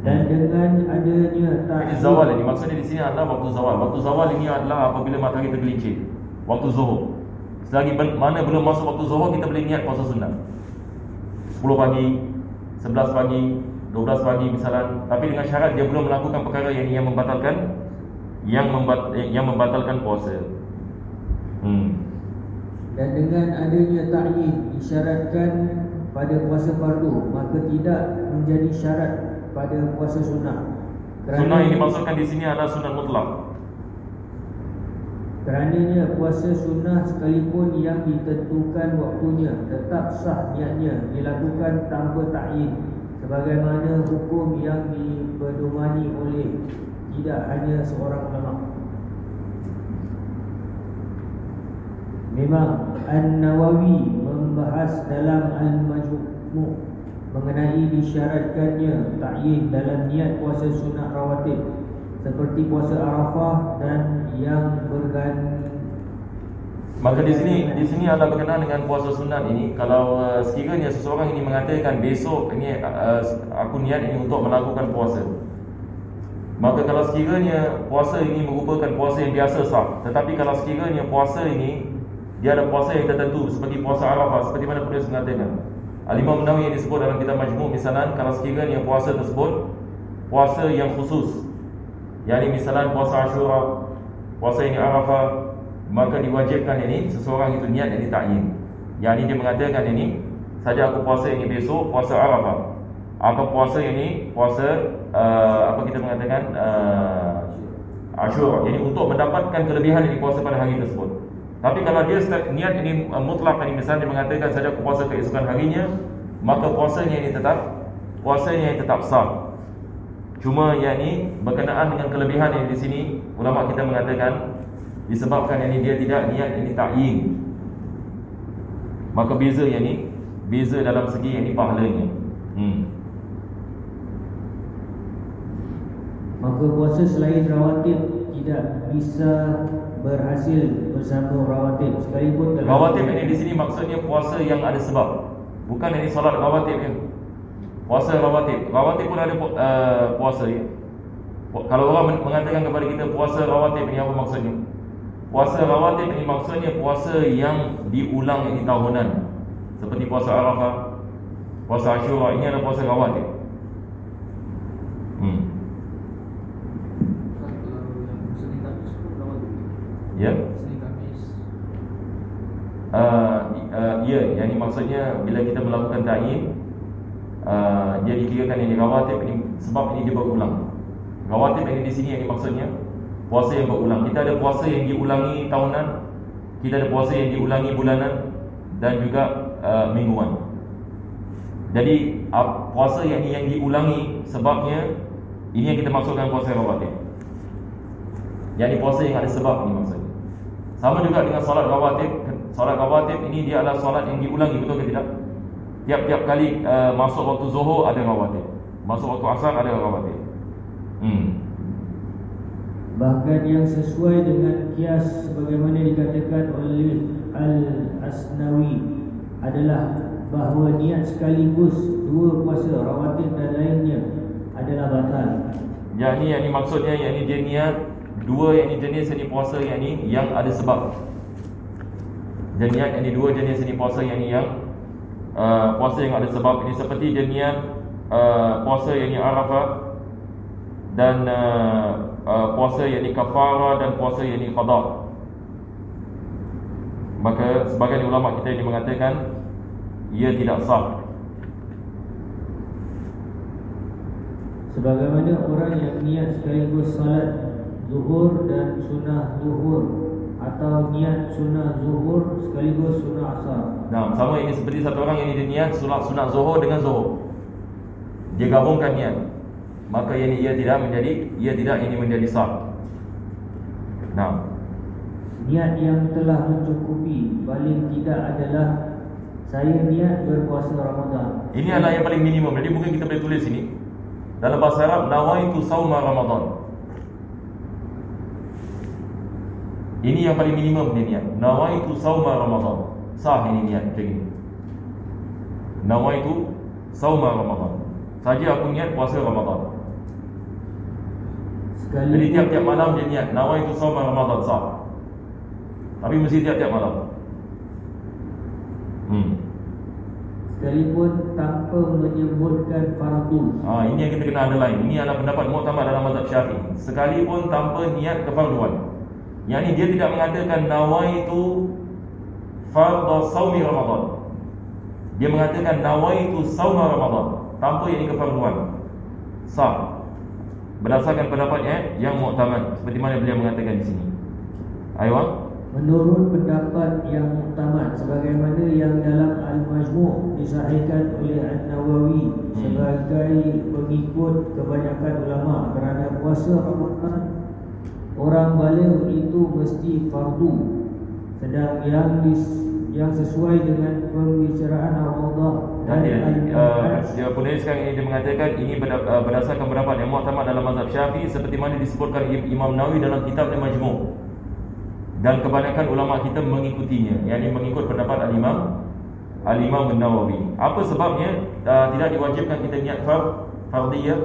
Dan dengan adanya Ini zawal ini maksudnya di sini adalah waktu zawal. Waktu zawal ini adalah apabila matahari tergelincir, waktu zuhur. Selagi mana belum masuk waktu zuhur, kita boleh niat puasa sunat 10 pagi, 11 pagi, 12 pagi misalnya. Tapi dengan syarat dia belum melakukan perkara yang membatalkan puasa. Dan dengan adanya ta'yin disyaratkan pada puasa fardu, maka tidak menjadi syarat pada puasa sunnah. Sunnah yang dimaksudkan di sini adalah sunat mutlak. Kerananya puasa sunnah sekalipun yang ditentukan waktunya tetap sah niatnya dilakukan tanpa ta'yin, sebagaimana hukum yang dipedomani oleh tidak hanya seorang ulama. Memang An-Nawawi membahas dalam Al-Majmu' mengenai disyaratkannya ta'yin dalam niat puasa sunat rawatib seperti puasa Arafah dan yang Maka di sini adalah berkenaan dengan puasa sunat ini. Kalau sekiranya seseorang ini mengatakan besok ini aku niat ini untuk melakukan puasa, maka kalau sekiranya puasa ini merupakan puasa yang biasa sah. Tetapi kalau sekiranya puasa ini dia ada puasa yang tertentu seperti puasa Arafah, seperti mana penulis mengatakan, Al-Imam Nawawi yang disebut dalam kitab Majmu' misalnya, kalau sekiranya puasa tersebut puasa yang khusus, yakni misalnya puasa Ashura, puasa ini Arafah, maka diwajibkan ini seseorang itu niat yang ta'yin. Yakni dia mengatakan ini saja aku puasa ini besok puasa Arafah, aku puasa ini puasa apa kita mengatakan Ashura, jadi untuk mendapatkan kelebihan ini puasa pada hari tersebut. Tapi kalau dia niat ini mutlak, ini misalnya dia mengatakan saja aku puasa keesokan harinya, maka puasanya ini tetap sah. Cuma yang ini berkenaan dengan kelebihan yang di sini ulama kita mengatakan disebabkan yang ini dia tidak niat ini ta'yin, maka beza yang ini beza dalam segi yang ini pahalanya. Maka puasa selain rawatib tidak bisa berhasil bersama rawatib sekalipun telah. Rawatib ini di sini maksudnya puasa yang ada sebab, bukan ini solat rawatib ya. Puasa rawatib pun ada puasa ya. Kalau orang mengatakan kepada kita puasa rawatib ini apa maksudnya? Puasa rawatib ini maksudnya puasa yang diulang ini tahunan, seperti puasa Arafah, puasa Ashura. Ini adalah puasa rawatib. Ya. Ya, yang ini maksudnya bila kita melakukan ta'yin, dia dikirakan ini rawatib ini, sebab ini dia berulang. Rawatib ini di sini yang maksudnya puasa yang berulang. Kita ada puasa yang diulangi tahunan, kita ada puasa yang diulangi bulanan, dan juga mingguan. Jadi puasa yang diulangi sebabnya, ini yang kita maksudkan puasa rawatib. Yang ini puasa yang ada sebab ini maksudnya. Sama juga dengan solat rawatib. Solat rawatib ini dia adalah solat yang diulangi, betul ke tidak? Tiap-tiap kali masuk waktu zuhur ada rawatib, masuk waktu asar ada rawatib. Bahkan yang sesuai dengan kias sebagaimana dikatakan oleh Al-Asnawi adalah bahawa niat sekaligus dua puasa rawatib dan lainnya adalah batal. Yang ini maksudnya, yang ini dia niat dua yang ini jenis ini puasa yang ini yang ada sebab. Dan niat yang ini dua jenis ini puasa yang ini yang puasa yang ada sebab. Ini seperti dia niat puasa yang ini Arafah, dan puasa yang ini kafarah, dan puasa yang ini qada. Maka sebagian ulama kita ini mengatakan ia tidak sah. Sebagaimana orang yang niat sekaligus salat zuhur dan sunnah zuhur, atau niat sunnah zuhur sekaligus sunnah asar. Nah, sama ini seperti satu orang yang dia niat sunat zuhur dengan zuhur, dia gabungkan niat, maka ini ia tidak ini menjadi sah. Nah, niat yang telah mencukupi paling tidak adalah saya niat berpuasa Ramadan. Ini adalah yang paling minimum. Jadi mungkin kita boleh tulis ini dalam bahasa Arab, nawaitu sauma Ramadan. Ini yang paling minimum dia niat. Nawaitu sauma Ramadan. Sah ini niat macam ini. Nawaitu sauma Ramadan. Saja aku niat puasa Ramadan. Jadi tiap-tiap malam dia niat nawaitu sauma Ramadan, sah. Tapi mesti tiap-tiap malam. Sekalipun tanpa menyebutkan fardu. Ini yang kita kena underline. Ini adalah pendapat muktamad dalam mazhab Syafi'i. Sekalipun tanpa niat kefarduan. Yang ini dia tidak mengatakan nawaitu fardhu saumi Ramadan. Dia mengatakan nawaitu sauma Ramadan tanpa yang ini kefarduan. Sah. Berdasarkan pendapatnya yang muktamad, seperti mana beliau mengatakan di sini. Aywa. Menurut pendapat yang muktamad sebagaimana yang dalam Al-Majmu' disahihkan oleh An-Nawawi sebagai pengikut kebanyakan ulama, kerana puasa Ramadan orang baligh itu mesti fardu, sedang yang sesuai dengan pembicaraan Ar-Rawdah dan dia penuliskan ini, dia mengatakan ini berdasarkan pendapat yang muktamad dalam mazhab Syafi'i seperti mana disebutkan Imam Nawawi dalam kitab Al-Majmu'. Dan kebanyakan ulama kita mengikutinya, yakni mengikut pendapat Al-Imam An-Nawawi. Apa sebabnya tidak diwajibkan kita niat fardiyah?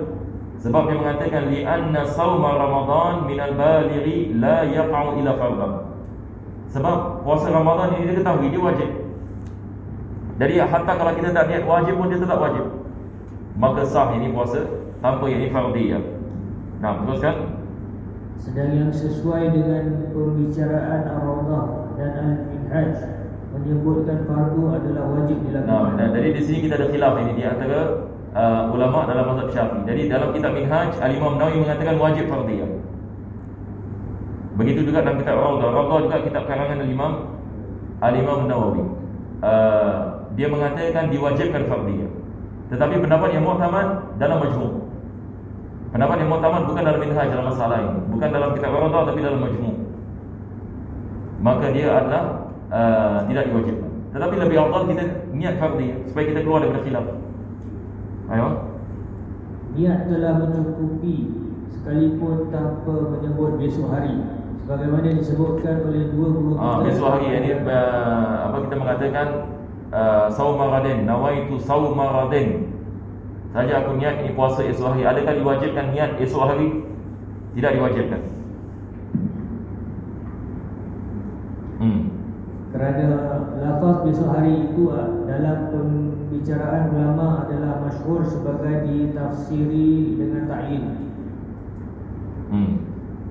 Sebab dia mengatakan li'anna sauma Ramadan minal balighi la yaqa'u ila fardh. Sebab puasa Ramadan ini dia ketahui dia wajib. Jadi hatta kalau kita tak niat wajib pun dia tetap wajib. Maka sah ini puasa tanpa yang ini fardiyah. Nah, teruskan. Sedang yang sesuai dengan pembicaraan Ar-Rawdah dan Al-Minhaj menyebutkan fardu adalah wajib dilakukan. Jadi di sini kita ada khilaf ini di antara ulama dalam mazhab Syafi'i. Jadi dalam kitab Minhaj, Al-Imam Nawawi mengatakan wajib fardiyah. Begitu juga dalam kitab Rawdah. Rawdah juga kitab karangan Al-Imam Nawawi. Dia mengatakan diwajibkan fardiyah. Tetapi pendapat yang muktamad dalam Majmu'. Pendapat yang muktamad bukan dalam Minhaj dalam masalah ini, bukan dalam kitab Rawdah tapi dalam Majmu'. Maka dia adalah tidak diwajibkan. Tetapi lebih afdal kita niat fardiyah supaya kita keluar daripada khilaf. Ayo. Niat telah mencukupi sekalipun tanpa menyebut besok hari, sebagaimana disebutkan oleh dua guru kita. Besok hari ini apa kita mengatakan sauma Ramadan, nawaitu sauma Ramadan. Saja aku niat ini puasa esok hari. Adakah diwajibkan niat esok hari? Tidak diwajibkan. Kerana lafaz besok hari itu dalam pembicaraan ulama adalah masyhur sebagai ditafsiri dengan ta'yin.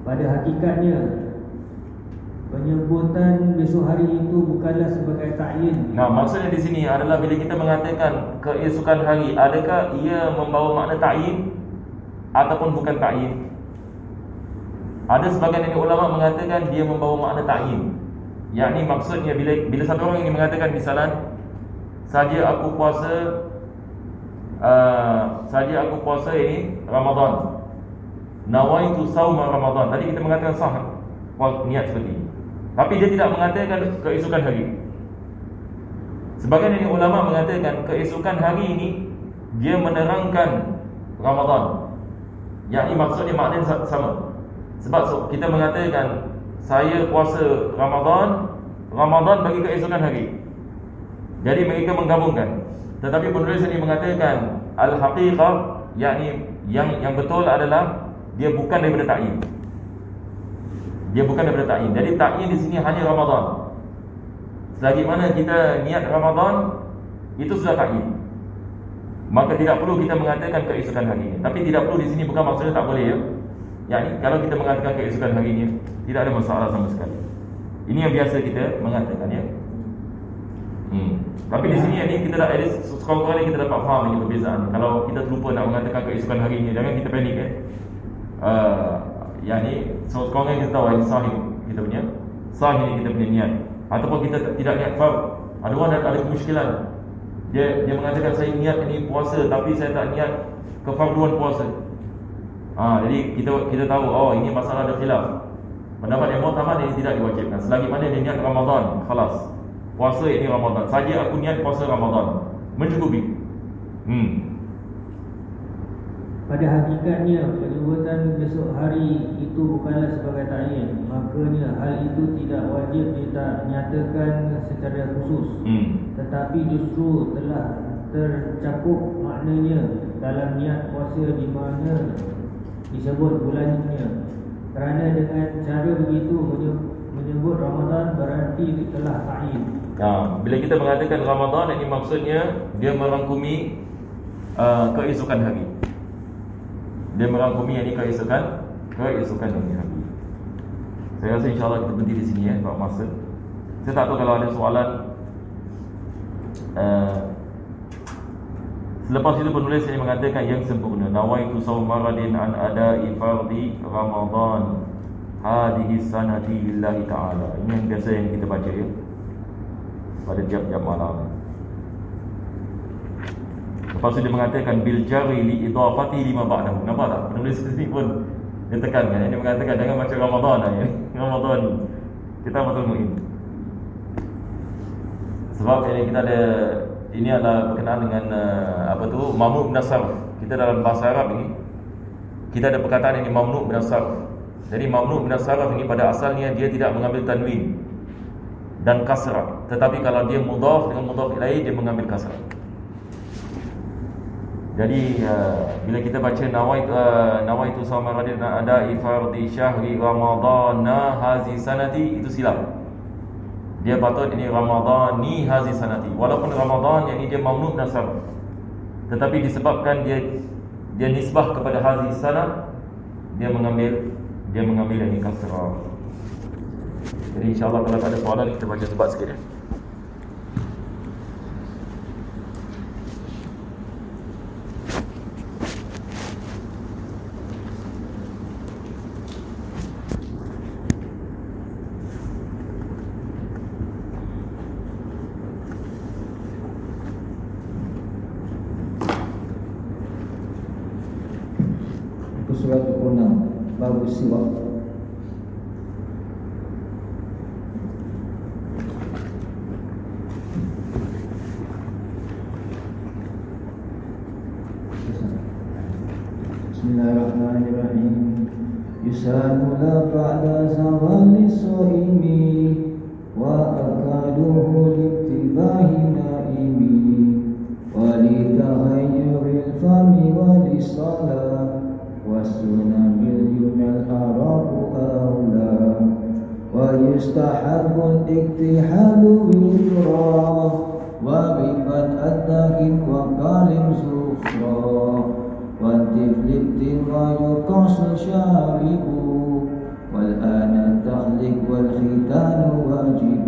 Pada hakikatnya penyebutan besok hari itu bukanlah sebagai ta'yin. Nah, maksudnya di sini adalah bila kita mengatakan keesokan hari, adakah ia membawa makna ta'yin ataupun bukan ta'yin? Ada sebagian dari ulama mengatakan dia membawa makna ta'yin. Yakni maksudnya bila satu orang ini mengatakan misalan saja aku puasa ini Ramadan, nawaitu sauma Ramadan. Tadi kita mengatakan sah niat seperti ini, tapi dia tidak mengatakan keesokan hari. Sebagian dari ulama mengatakan keesokan hari ini dia menerangkan Ramadan, yakni maksudnya maknanya sama. Sebab kita mengatakan saya puasa Ramadan bagi keesokan hari, jadi mereka menggabungkan. Tetapi penulis ini mengatakan al-haqiqah, yakni yang betul adalah dia bukan daripada ta'yin. Jadi ta'yin di sini hanya Ramadan. Selagi mana kita niat Ramadan, itu sudah ta'yin. Maka tidak perlu kita mengatakan keesokan hari ini. Tapi tidak perlu di sini bukan maksudnya tak boleh ya. Yakni kalau kita mengatakan keesokan hari ini, tidak ada masalah sama sekali. Ini yang biasa kita mengatakan ya. Tapi di sini ni kita dah ada sekurang-kurangnya kita dapat faham ini perbezaan. Kalau kita terlupa nak mengatakan keesokan hari ini, jangan kita panik yakni sekurang-kurangnya kita tahu yang sahih kita punya, sahih kita punya niat. Ataupun kita tidak niat fard. Ada orang ada kemusykilan. Dia mengatakan saya niat ini puasa tapi saya tak niat kefarduan puasa. Jadi kita tahu ini masalah ada khilaf. Pendapat yang mu'tamad ini tidak diwajibkan. Selagi mana dia niat Ramadan, khalas. Puasa ini Ramadan. Saja aku niat puasa Ramadan, mencukupi. Pada hakikatnya penyebutan besok hari itu bukanlah sebagai ta'yin. Makanya hal itu tidak wajib dinyatakan secara khusus. Tetapi justru telah tercakup maknanya dalam niat puasa di mana disebut bulannya. Kerana dengan cara begitu menyebut Ramadan berarti telah ta'yin. Bila kita mengatakan Ramadan, ini maksudnya dia merangkumi keesokan hari. Dia merangkumi ini keesokan hari. Saya rasa insyaAllah kita berhenti di sini sebab masa. Saya tak tahu kalau ada soalan. Selepas itu penulis ini mengatakan yang sempurna, nawaitu sawmaradin an ada'i fardi Ramadan hadhihi sanati lillahi ta'ala. Ini yang biasa yang kita baca ya pada jam-jam malam. Lepas itu dia mengatakan bil jari li idafati lima ba'dahu. Nampak tak? Penulis sini pun dia tekankan. Dia mengatakan jangan baca Ramadan ya. Ramadan kita betul muhim. Sebab kita ada, ini adalah berkenaan dengan mamnu' min as-sarf. Kita dalam bahasa Arab ini kita ada perkataan ini mamnu' min as-sarf. Jadi mamnu' min as-sarf ini pada asalnya dia tidak mengambil tanwin dan kasrah, tetapi kalau dia mudhaf dengan mudhaf ilaih dia mengambil kasrah. Jadi bila kita baca nawaitu sawmaradin ada'i fardi syahri ramadana hazi sanati, itu silap. Dia patut ini Ramadhani hazi sanati. Walaupun Ramadan yang ini dia mamnu' nasab, tetapi disebabkan dia nisbah kepada hazi sanat, dia mengambil yang ini kasrah. Jadi insyaAllah kalau tak ada soalan kita baca sebat sikit ya. Surat 26 Babu Siwak. Bismillahirrahmanirrahim. Yusanu la ba'da zawali so'imi wa akaduhu liktibahi naimi wa litahayyuril fami wa lisalah wasuna bil yumil arabu awla wa ويستحب الاكتحال بالتراب وغيبة الداخل وقال زفرا والتفلت ويقص شارب والآن التخلق والختان واجب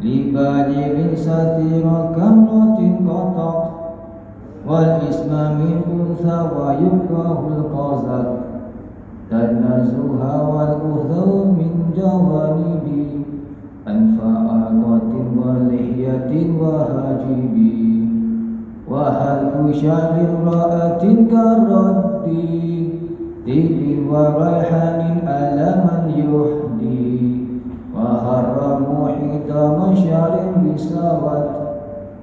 لبالغ ساتر كمرة قطع والاسم من أنثى ويكره القذف تنزها والأذى من جوانب أنفاقة ولحية وهاجب وهلك شعر امرأة كالرد تيل وريحان ألا من يهدي وحرم محيط مشعر بسوت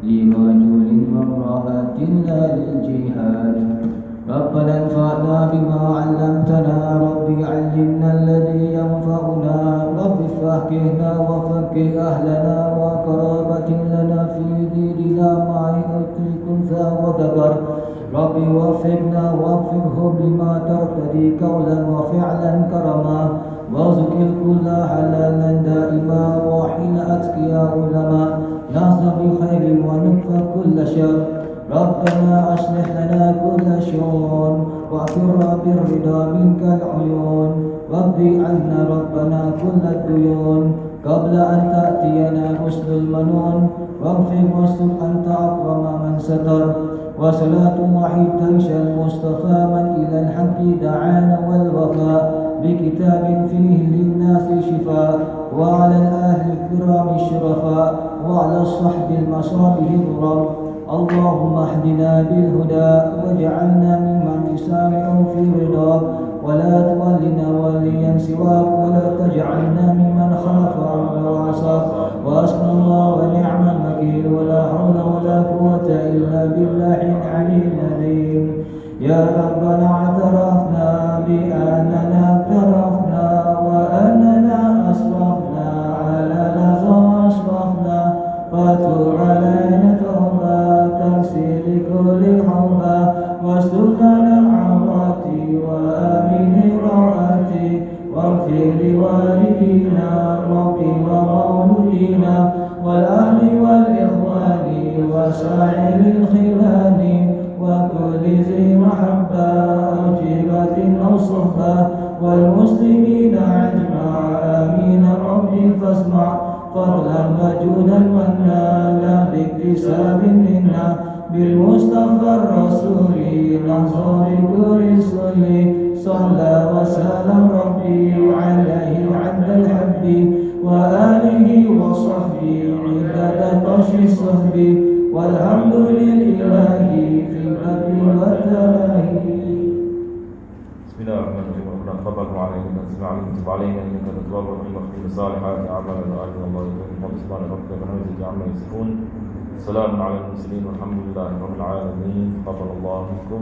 لرجل وامرأة لا للجهاد ربنا انفعنا بما علمتنا رب علمنا الذي ينفعنا رب فقهنا وفقه أهلنا وقرابة لنا في ديننا مع الأنثى وذكر رب وفقنا ووفقهم لما ترتدي قولا وفعلا كرما وارزق الكل حلالا دائما وحين أتقيا علما نحظى بخير ونكفى كل شر ربنا أصلح لنا كل شؤون وأقر بالرضا منك العيون واقضي عنا ربنا كل الديون قبل أن تأتينا حسن المنون واغفر واستر أنت أكرم من ستر وصلاة وحيد تنشى المصطفى من إلى الحق دعانا والوفاء بكتاب فيه للناس شفاء وعلى الآل الكرام الشرفاء وعلى الصحب المصابه الغرام اللهم اهدنا بالهدى واجعلنا ممن يسارع في رضاك ولا تولنا وليا سواك ولا تجعلنا ممن خلف امرك وعصاك وحسبنا الله ونعم الوكيل ولا حول ولا قوة إلا بالله العلي العظيم يا ربنا اعترفنا بأننا اقترفنا وأننا أسرفنا على لظى أشرفنا فتوب علينا توبة تغسل كل حوبة واستر لنا العورات وآمن رواتي واغفر لوالدينا ربي ومولودينا والأهل والإخوان وسائر الخلان وكل ذي محبة أو جيبة أو صحبة والمسلمين أجمع آمين ربي فاسمع فضلا وجودا منا لا باكتساب منا بالمصطفى الرسول نحظى بكل صلي صلى وسلم ربي عليه عند الحب وآله وصحبه عدد طشر الصحب والحمد لله في البر والتلاهي. بسم الله الرحمن الرحيم. ربنا تقبل علينا وتب علينا وتب علينا انك انت التواب الرحيم واغفر لنا الصالحات اعمالنا وارنا الله يكون سبحان ربك رب العزه عما يصفون سلام على المرسلين والحمد لله رب العالمين. تقبل الله منكم.